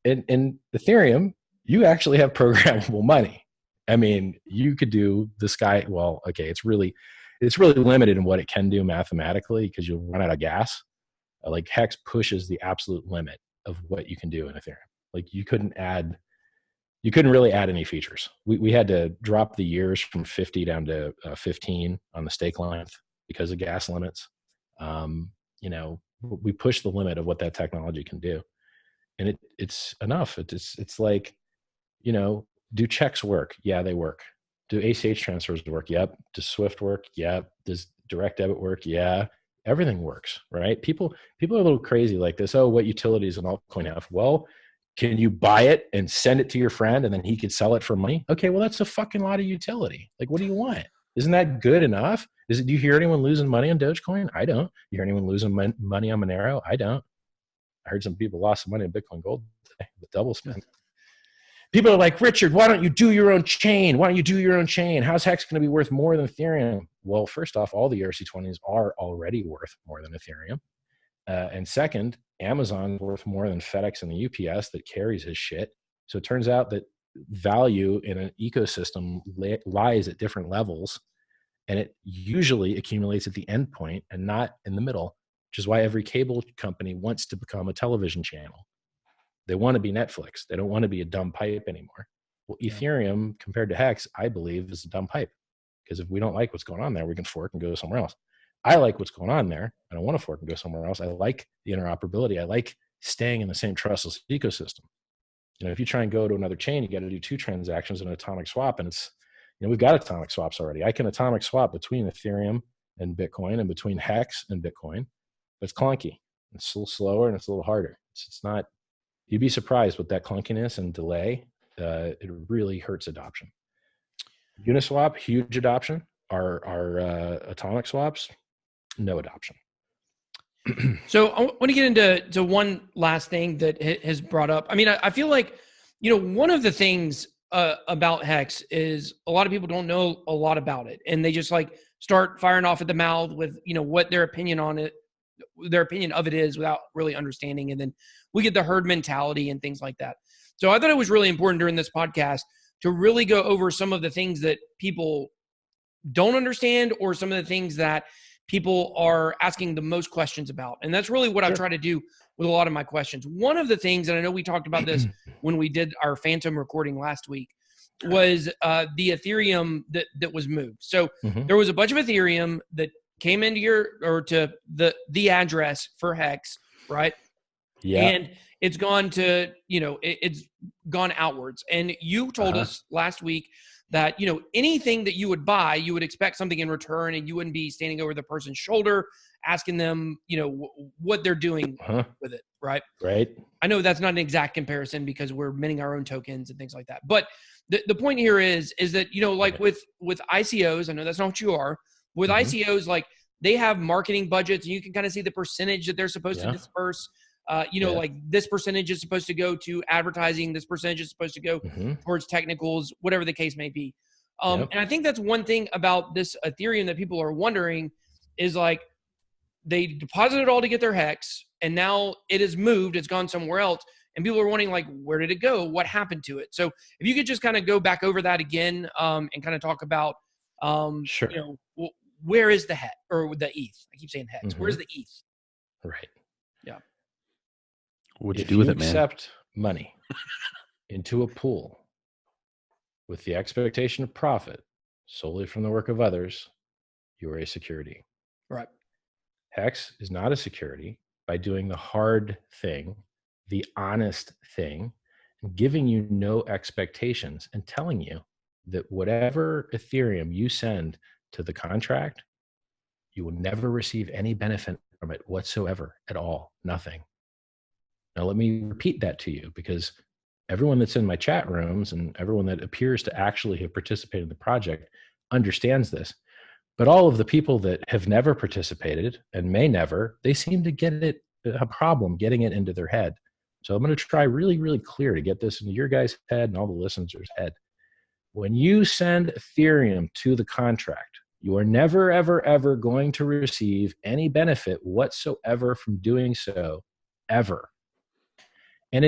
In Ethereum, you actually have programmable money. I mean, you could do the sky. Well, okay, it's really limited in what it can do mathematically because you'll run out of gas. Like HEX pushes the absolute limit of what you can do in Ethereum. Like you couldn't really add any features. We had to drop the years from 50 down to 15 on the stake length because of gas limits. We pushed the limit of what that technology can do. And it's enough. It's like, do checks work? Yeah, they work. Do ACH transfers work? Yep. Does Swift work? Yep. Does direct debit work? Yeah. Everything works, right? People are a little crazy like this. Oh, what utilities an altcoin have? Well, can you buy it and send it to your friend and then he could sell it for money? Okay, well, that's a fucking lot of utility. Like, what do you want? Isn't that good enough? Do you hear anyone losing money on Dogecoin? I don't. You hear anyone losing money on Monero? I don't. I heard some people lost some money on Bitcoin Gold today with double spend. People are like, Richard, why don't you do your own chain? Why don't you do your own chain? How's HEX going to be worth more than Ethereum? Well, first off, all the ERC20s are already worth more than Ethereum. And second, Amazon's worth more than FedEx and the UPS that carries his shit. So it turns out that value in an ecosystem lies at different levels, and it usually accumulates at the end point and not in the middle, which is why every cable company wants to become a television channel. They want to be Netflix. They don't want to be a dumb pipe anymore. Well, Ethereum compared to HEX, I believe, is a dumb pipe. Because if we don't like what's going on there, we can fork and go somewhere else. I like what's going on there. I don't want to fork and go somewhere else. I like the interoperability. I like staying in the same trustless ecosystem. If you try and go to another chain, you got to do 2 transactions in an atomic swap. And it's, we've got atomic swaps already. I can atomic swap between Ethereum and Bitcoin and between HEX and Bitcoin. But it's clunky. It's a little slower and it's a little harder. It's not, you'd be surprised with that clunkiness and delay. It really hurts adoption. Uniswap, huge adoption. Our atomic swaps, no adoption. So I want to get into one last thing that has brought up. I mean, I feel like, one of the things about HEX is a lot of people don't know a lot about it, and they just like start firing off at the mouth with, what their opinion of it is without really understanding. And then we get the herd mentality and things like that. So I thought it was really important during this podcast to really go over some of the things that people don't understand or some of the things that people are asking the most questions about. And that's really what I try to do with a lot of my questions. One of the things, and I know we talked about this when we did our Phantom recording last week, was the Ethereum that was moved. So there was a bunch of Ethereum that came into to the address for HEX, right? Yeah. And it's gone to, it's gone outwards. And you told us last week that, you know, anything that you would buy, you would expect something in return, and you wouldn't be standing over the person's shoulder asking them, you know, what they're doing with it, right? Right. I know that's not an exact comparison because we're minting our own tokens and things like that. But the point here is that, you know, like with ICOs, I know that's not what you are. With ICOs, like they have marketing budgets, and you can kind of see the percentage that they're supposed to disperse. You know, like this percentage is supposed to go to advertising. This percentage is supposed to go towards technicals, whatever the case may be. And I think that's one thing about this Ethereum that people are wondering is like they deposited it all to get their HEX, and now it has moved. It's gone somewhere else. And people are wondering, like, where did it go? What happened to it? So if you could just kind of go back over that again and kind of talk about, you know, where is the HEX or the ETH? I keep saying HEX. Where's the ETH? Right. Yeah. What'd you do with it, man? Accept money into a pool with the expectation of profit solely from the work of others, you are a security. Right. HEX is not a security by doing the hard thing, the honest thing, and giving you no expectations and telling you that whatever Ethereum you send to the contract, you will never receive any benefit from it whatsoever at all. Nothing. Now, let me repeat that to you, because everyone that's in my chat rooms and everyone that appears to actually have participated in the project understands this. But all of the people that have never participated and may never, they seem to get it a problem getting it into their head. So I'm going to try really, really clear to get this into your guys' head and all the listeners' head. When you send Ethereum to the contract, you are never, ever, ever going to receive any benefit whatsoever from doing so, ever. And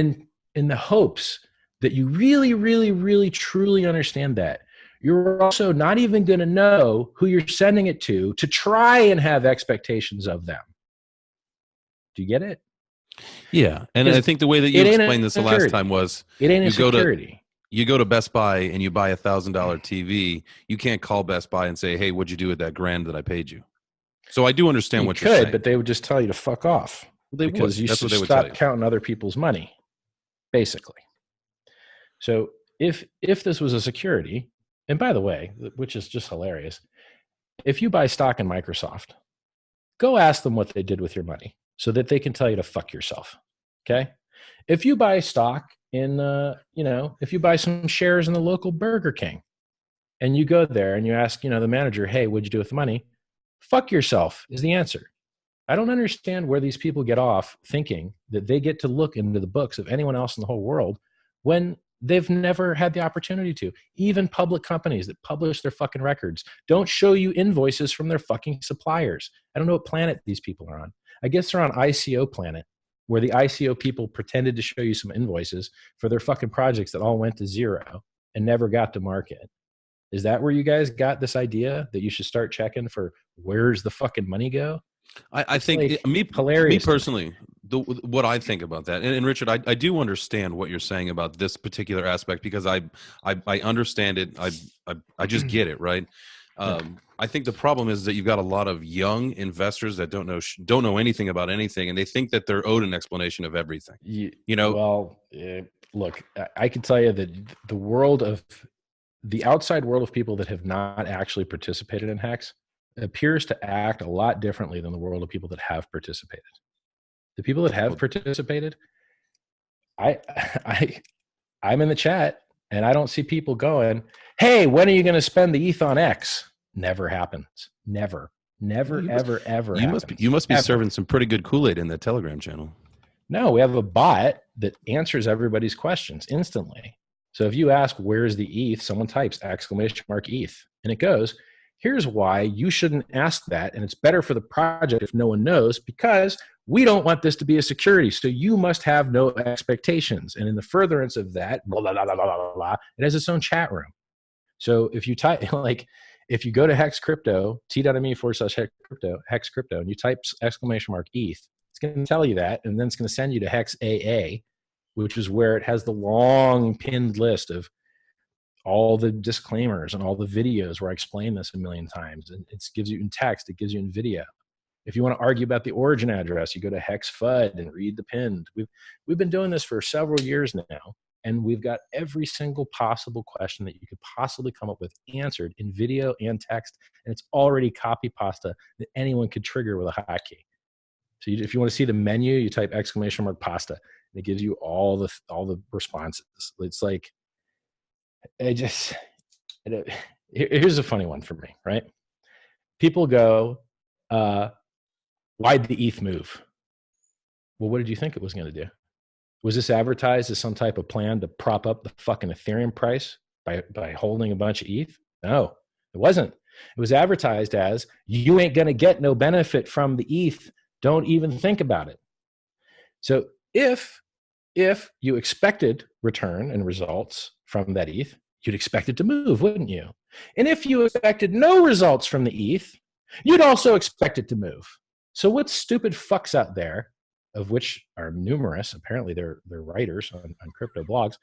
in the hopes that you really, really, really, truly understand that, you're also not even going to know who you're sending it to try and have expectations of them. Do you get it? Yeah. And I think the way that you explained this the last time was it ain't a security. You go to Best Buy and you buy $1,000 TV. You can't call Best Buy and say, hey, what'd you do with that $1,000 that I paid you? So I do understand what you're saying. But they would just tell you to fuck off. Well, because you should stop counting other people's money, basically. So if this was a security, and by the way, which is just hilarious, if you buy stock in Microsoft, go ask them what they did with your money so that they can tell you to fuck yourself. Okay. If you buy stock in, if you buy some shares in the local Burger King and you go there and you ask, the manager, hey, what'd you do with the money? Fuck yourself is the answer. I don't understand where these people get off thinking that they get to look into the books of anyone else in the whole world when they've never had the opportunity to. Even public companies that publish their fucking records don't show you invoices from their fucking suppliers. I don't know what planet these people are on. I guess they're on ICO planet, where the ICO people pretended to show you some invoices for their fucking projects that all went to zero and never got to market. Is that where you guys got this idea that you should start checking for where's the fucking money go? I think like me personally, what I think about that, and Richard, I do understand what you're saying about this particular aspect because I understand it. I just get it, right? I think the problem is that you've got a lot of young investors that don't know anything about anything, and they think that they're owed an explanation of everything. Well, look, I can tell you that the outside world of people that have not actually participated in HEX appears to act a lot differently than the world of people that have participated. The people that have participated, I'm in the chat and I don't see people going, hey, when are you going to spend the ETH on X? Never happens. Never, ever happens. You must be serving some pretty good Kool-Aid in that Telegram channel. No, we have a bot that answers everybody's questions instantly. So if you ask, where's the ETH? Someone types !ETH and it goes, here's why you shouldn't ask that. And it's better for the project if no one knows, because we don't want this to be a security. So you must have no expectations. And in the furtherance of that, blah, blah, blah, blah, blah, blah, it has its own chat room. So if you type, if you go to Hex Crypto, t.me/Hex Crypto, and you type !ETH, it's going to tell you that. And then it's going to send you to Hex AA, which is where it has the long pinned list of all the disclaimers and all the videos where I explain this a million times. And it gives you in text, it gives you in video. If you want to argue about the origin address, you go to Hex FUD and read the pinned. We've been doing this for several years now. And we've got every single possible question that you could possibly come up with answered in video and text. And it's already copy pasta that anyone could trigger with a hotkey. So if you want to see the menu, you type !pasta, and it gives you all the responses. It's like, here's a funny one for me, right? People go, why'd the ETH move? Well, what did you think it was going to do? Was this advertised as some type of plan to prop up the fucking Ethereum price by holding a bunch of ETH? No, it wasn't. It was advertised as, you ain't going to get no benefit from the ETH. Don't even think about it. So if you expected return and results from that ETH, you'd expect it to move, wouldn't you? And if you expected no results from the ETH, you'd also expect it to move. So what stupid fucks out there, of which are numerous, apparently they're writers on crypto blogs,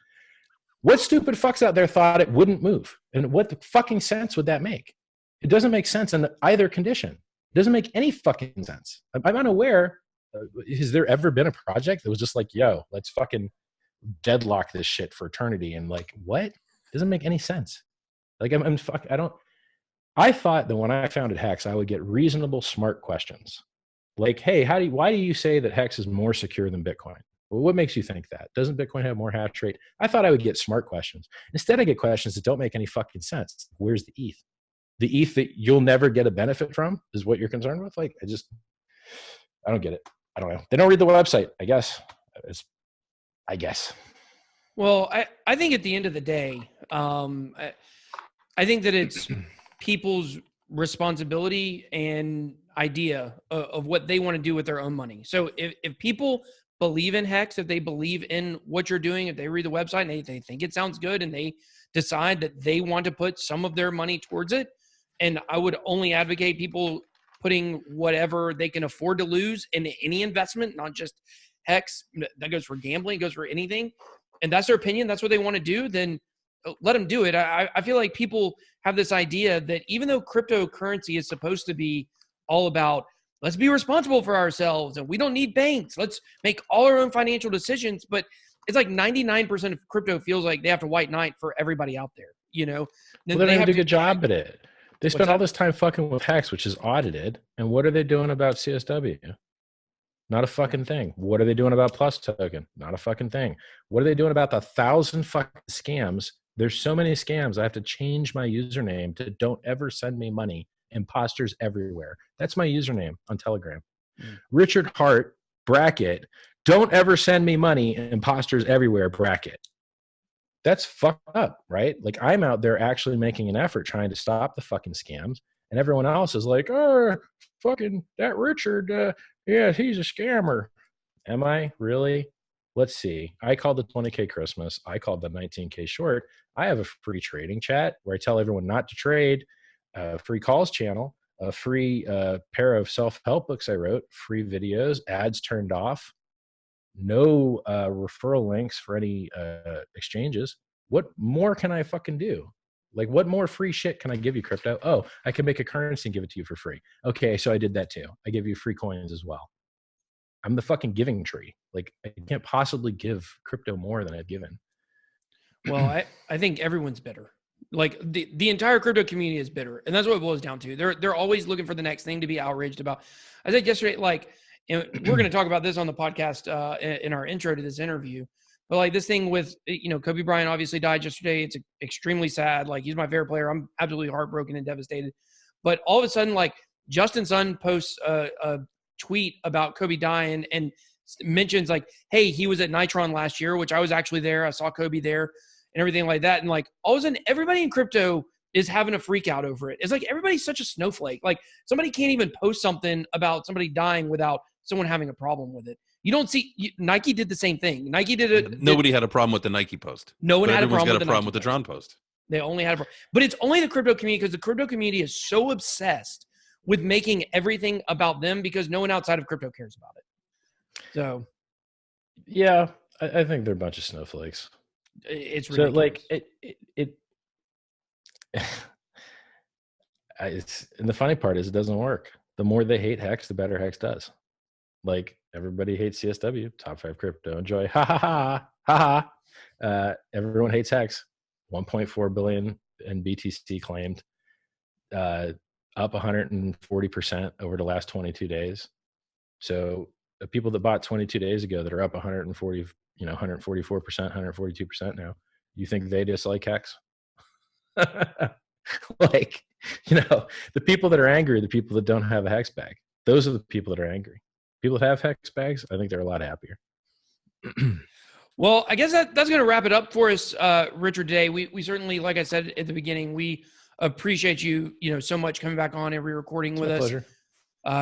what stupid fucks out there thought it wouldn't move? And what the fucking sense would that make? It doesn't make sense in either condition. It doesn't make any fucking sense. I'm unaware, has there ever been a project that was just like, yo, let's fucking deadlock this shit for eternity? And like, what? It doesn't make any sense. Like, I thought that when I founded HEX, I would get reasonable, smart questions. Like, hey, why do you say that HEX is more secure than Bitcoin? Well, what makes you think that? Doesn't Bitcoin have more hash rate? I thought I would get smart questions. Instead, I get questions that don't make any fucking sense. Where's the ETH? The ETH that you'll never get a benefit from is what you're concerned with? Like, I don't get it. I don't know. They don't read the website, I guess. I guess. Well, I think at the end of the day, I think that it's people's responsibility and idea of what they want to do with their own money. So if people believe in HEX, if they believe in what you're doing, if they read the website and they think it sounds good and they decide that they want to put some of their money towards it, and I would only advocate people putting whatever they can afford to lose in any investment, not just HEX. That goes for gambling, it goes for anything. And that's their opinion. That's what they want to do. Then let them do it. I feel like people have this idea that even though cryptocurrency is supposed to be all about, let's be responsible for ourselves and we don't need banks, let's make all our own financial decisions. But it's like 99% of crypto feels like they have to white knight for everybody out there, you know? Well, they don't have to do a good job at it. They spend all this time fucking with HEX, which is audited. And what are they doing about CSW? Not a fucking thing. What are they doing about Plus Token? Not a fucking thing. What are they doing about the 1,000 fucking scams? There's so many scams. I have to change my username to don't ever send me money. Imposters everywhere. That's my username on Telegram. Richard Hart, bracket, don't ever send me money. Imposters everywhere, bracket. That's fucked up, right? Like, I'm out there actually making an effort trying to stop the fucking scams. And everyone else is like, oh, fucking that Richard, yeah, he's a scammer. Am I really? Let's see. I called the 20K Christmas. I called the 19K short. I have a free trading chat where I tell everyone not to trade, free calls channel, a free pair of self-help books I wrote, free videos, ads turned off, no referral links for any exchanges. What more can I fucking do? Like, what more free shit can I give you, crypto? Oh, I can make a currency and give it to you for free. Okay, so I did that too. I give you free coins as well. I'm the fucking giving tree. Like, I can't possibly give crypto more than I've given. Well, I think everyone's bitter. Like, the entire crypto community is bitter. And that's what it boils down to. They're always looking for the next thing to be outraged about. I said yesterday, like, and we're going to talk about this on the podcast in our intro to this interview. But like this thing with, Kobe Bryant obviously died yesterday. It's extremely sad. Like, he's my favorite player. I'm absolutely heartbroken and devastated. But all of a sudden, like, Justin Sun posts a tweet about Kobe dying and mentions like, hey, he was at TRON last year, which I was actually there. I saw Kobe there and everything like that. And like, all of a sudden, everybody in crypto is having a freak out over it. It's like everybody's such a snowflake. Like, somebody can't even post something about somebody dying without someone having a problem with it. You don't see Nike did the same thing. Nike did it. Nobody had a problem with the Nike post. No one had a problem. Everyone's got a problem with the TRON post. They only had a problem. But it's only the crypto community because the crypto community is so obsessed with making everything about them because no one outside of crypto cares about it. So, yeah, I think they're a bunch of snowflakes. It's ridiculous. So like and the funny part is it doesn't work. The more they hate HEX, the better HEX does. Like, everybody hates CSW, top 5 crypto. Enjoy. Ha ha ha. Ha ha. Everyone hates HEX. 1.4 billion in BTC claimed, up 140% over the last 22 days. So the people that bought 22 days ago that are up 144%, 142% now, you think they dislike HEX? Like, the people that are angry are the people that don't have a HEX bag. Those are the people that are angry. People that have HEX bags, I think they're a lot happier. Well, I guess that's going to wrap it up for us, Richard, today. We certainly, like I said at the beginning, we appreciate you, so much coming back on every recording with us. Pleasure.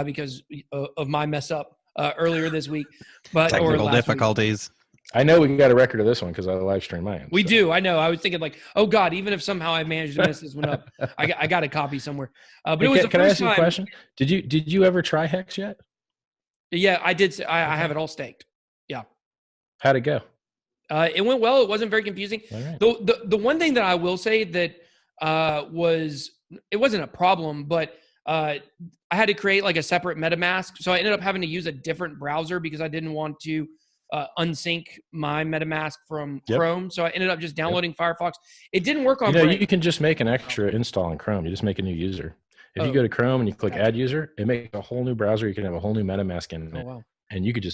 Because of my mess up earlier this week. But Technical difficulties. I know we got a record of this one because I live stream mine. We do. I know. I was thinking like, oh God, even if somehow I managed to mess this one up, I got a copy somewhere. But it was the Can I first ask you a time. question? Did you ever try HEX yet? Yeah, I did. I have it all staked. Yeah. How'd it go? It went well. It wasn't very confusing. All right. The one thing that I will say that it wasn't a problem, but I had to create like a separate MetaMask. So I ended up having to use a different browser because I didn't want to unsync my MetaMask from Chrome. So I ended up just downloading Firefox. It didn't work on Brave. You can just make an extra install in Chrome. You just make a new user. If you go to Chrome and you click add user, it makes a whole new browser. You can have a whole new MetaMask in it. Wow. And you could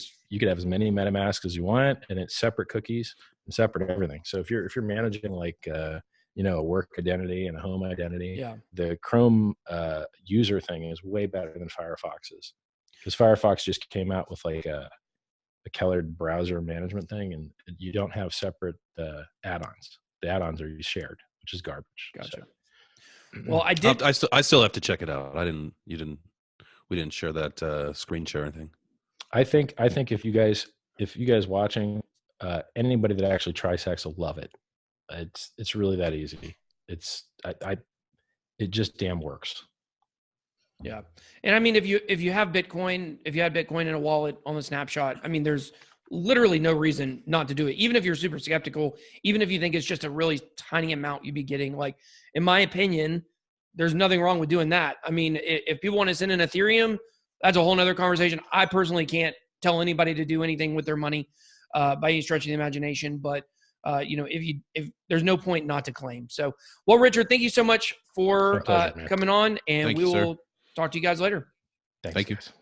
have as many MetaMasks as you want, and it's separate cookies and separate everything. So if you're managing like a work identity and a home identity, the Chrome user thing is way better than Firefox's, because Firefox just came out with like a colored browser management thing, and you don't have separate add-ons. The add-ons are shared, which is garbage. Gotcha. So. Well, I did. I still have to check it out. We didn't share that screen share anything. I think if you guys watching, anybody that actually tries HEX will love it. It's really that easy. It just damn works. Yeah. And I mean, if you have Bitcoin, if you had Bitcoin in a wallet on the snapshot, I mean, there's literally no reason not to do it. Even if you're super skeptical, even if you think it's just a really tiny amount you'd be getting, like, in my opinion, there's nothing wrong with doing that. I mean, if people want to send in Ethereum, that's a whole nother conversation. I personally can't tell anybody to do anything with their money by any stretch of the imagination. But, if there's no point not to claim. So, well, Richard, thank you so much for coming on, and we will talk to you guys later. Thank you. Thank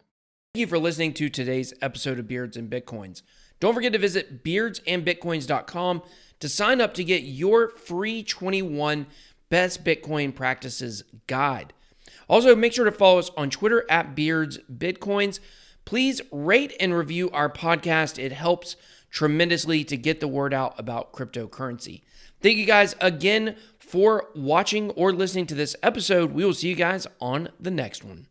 you for listening to today's episode of Beards and Bitcoins. Don't forget to visit beardsandbitcoins.com to sign up to get your free 21 Best Bitcoin Practices Guide. Also, make sure to follow us on Twitter at BeardsBitcoins. Please rate and review our podcast. It helps tremendously to get the word out about cryptocurrency. Thank you guys again for watching or listening to this episode. We will see you guys on the next one.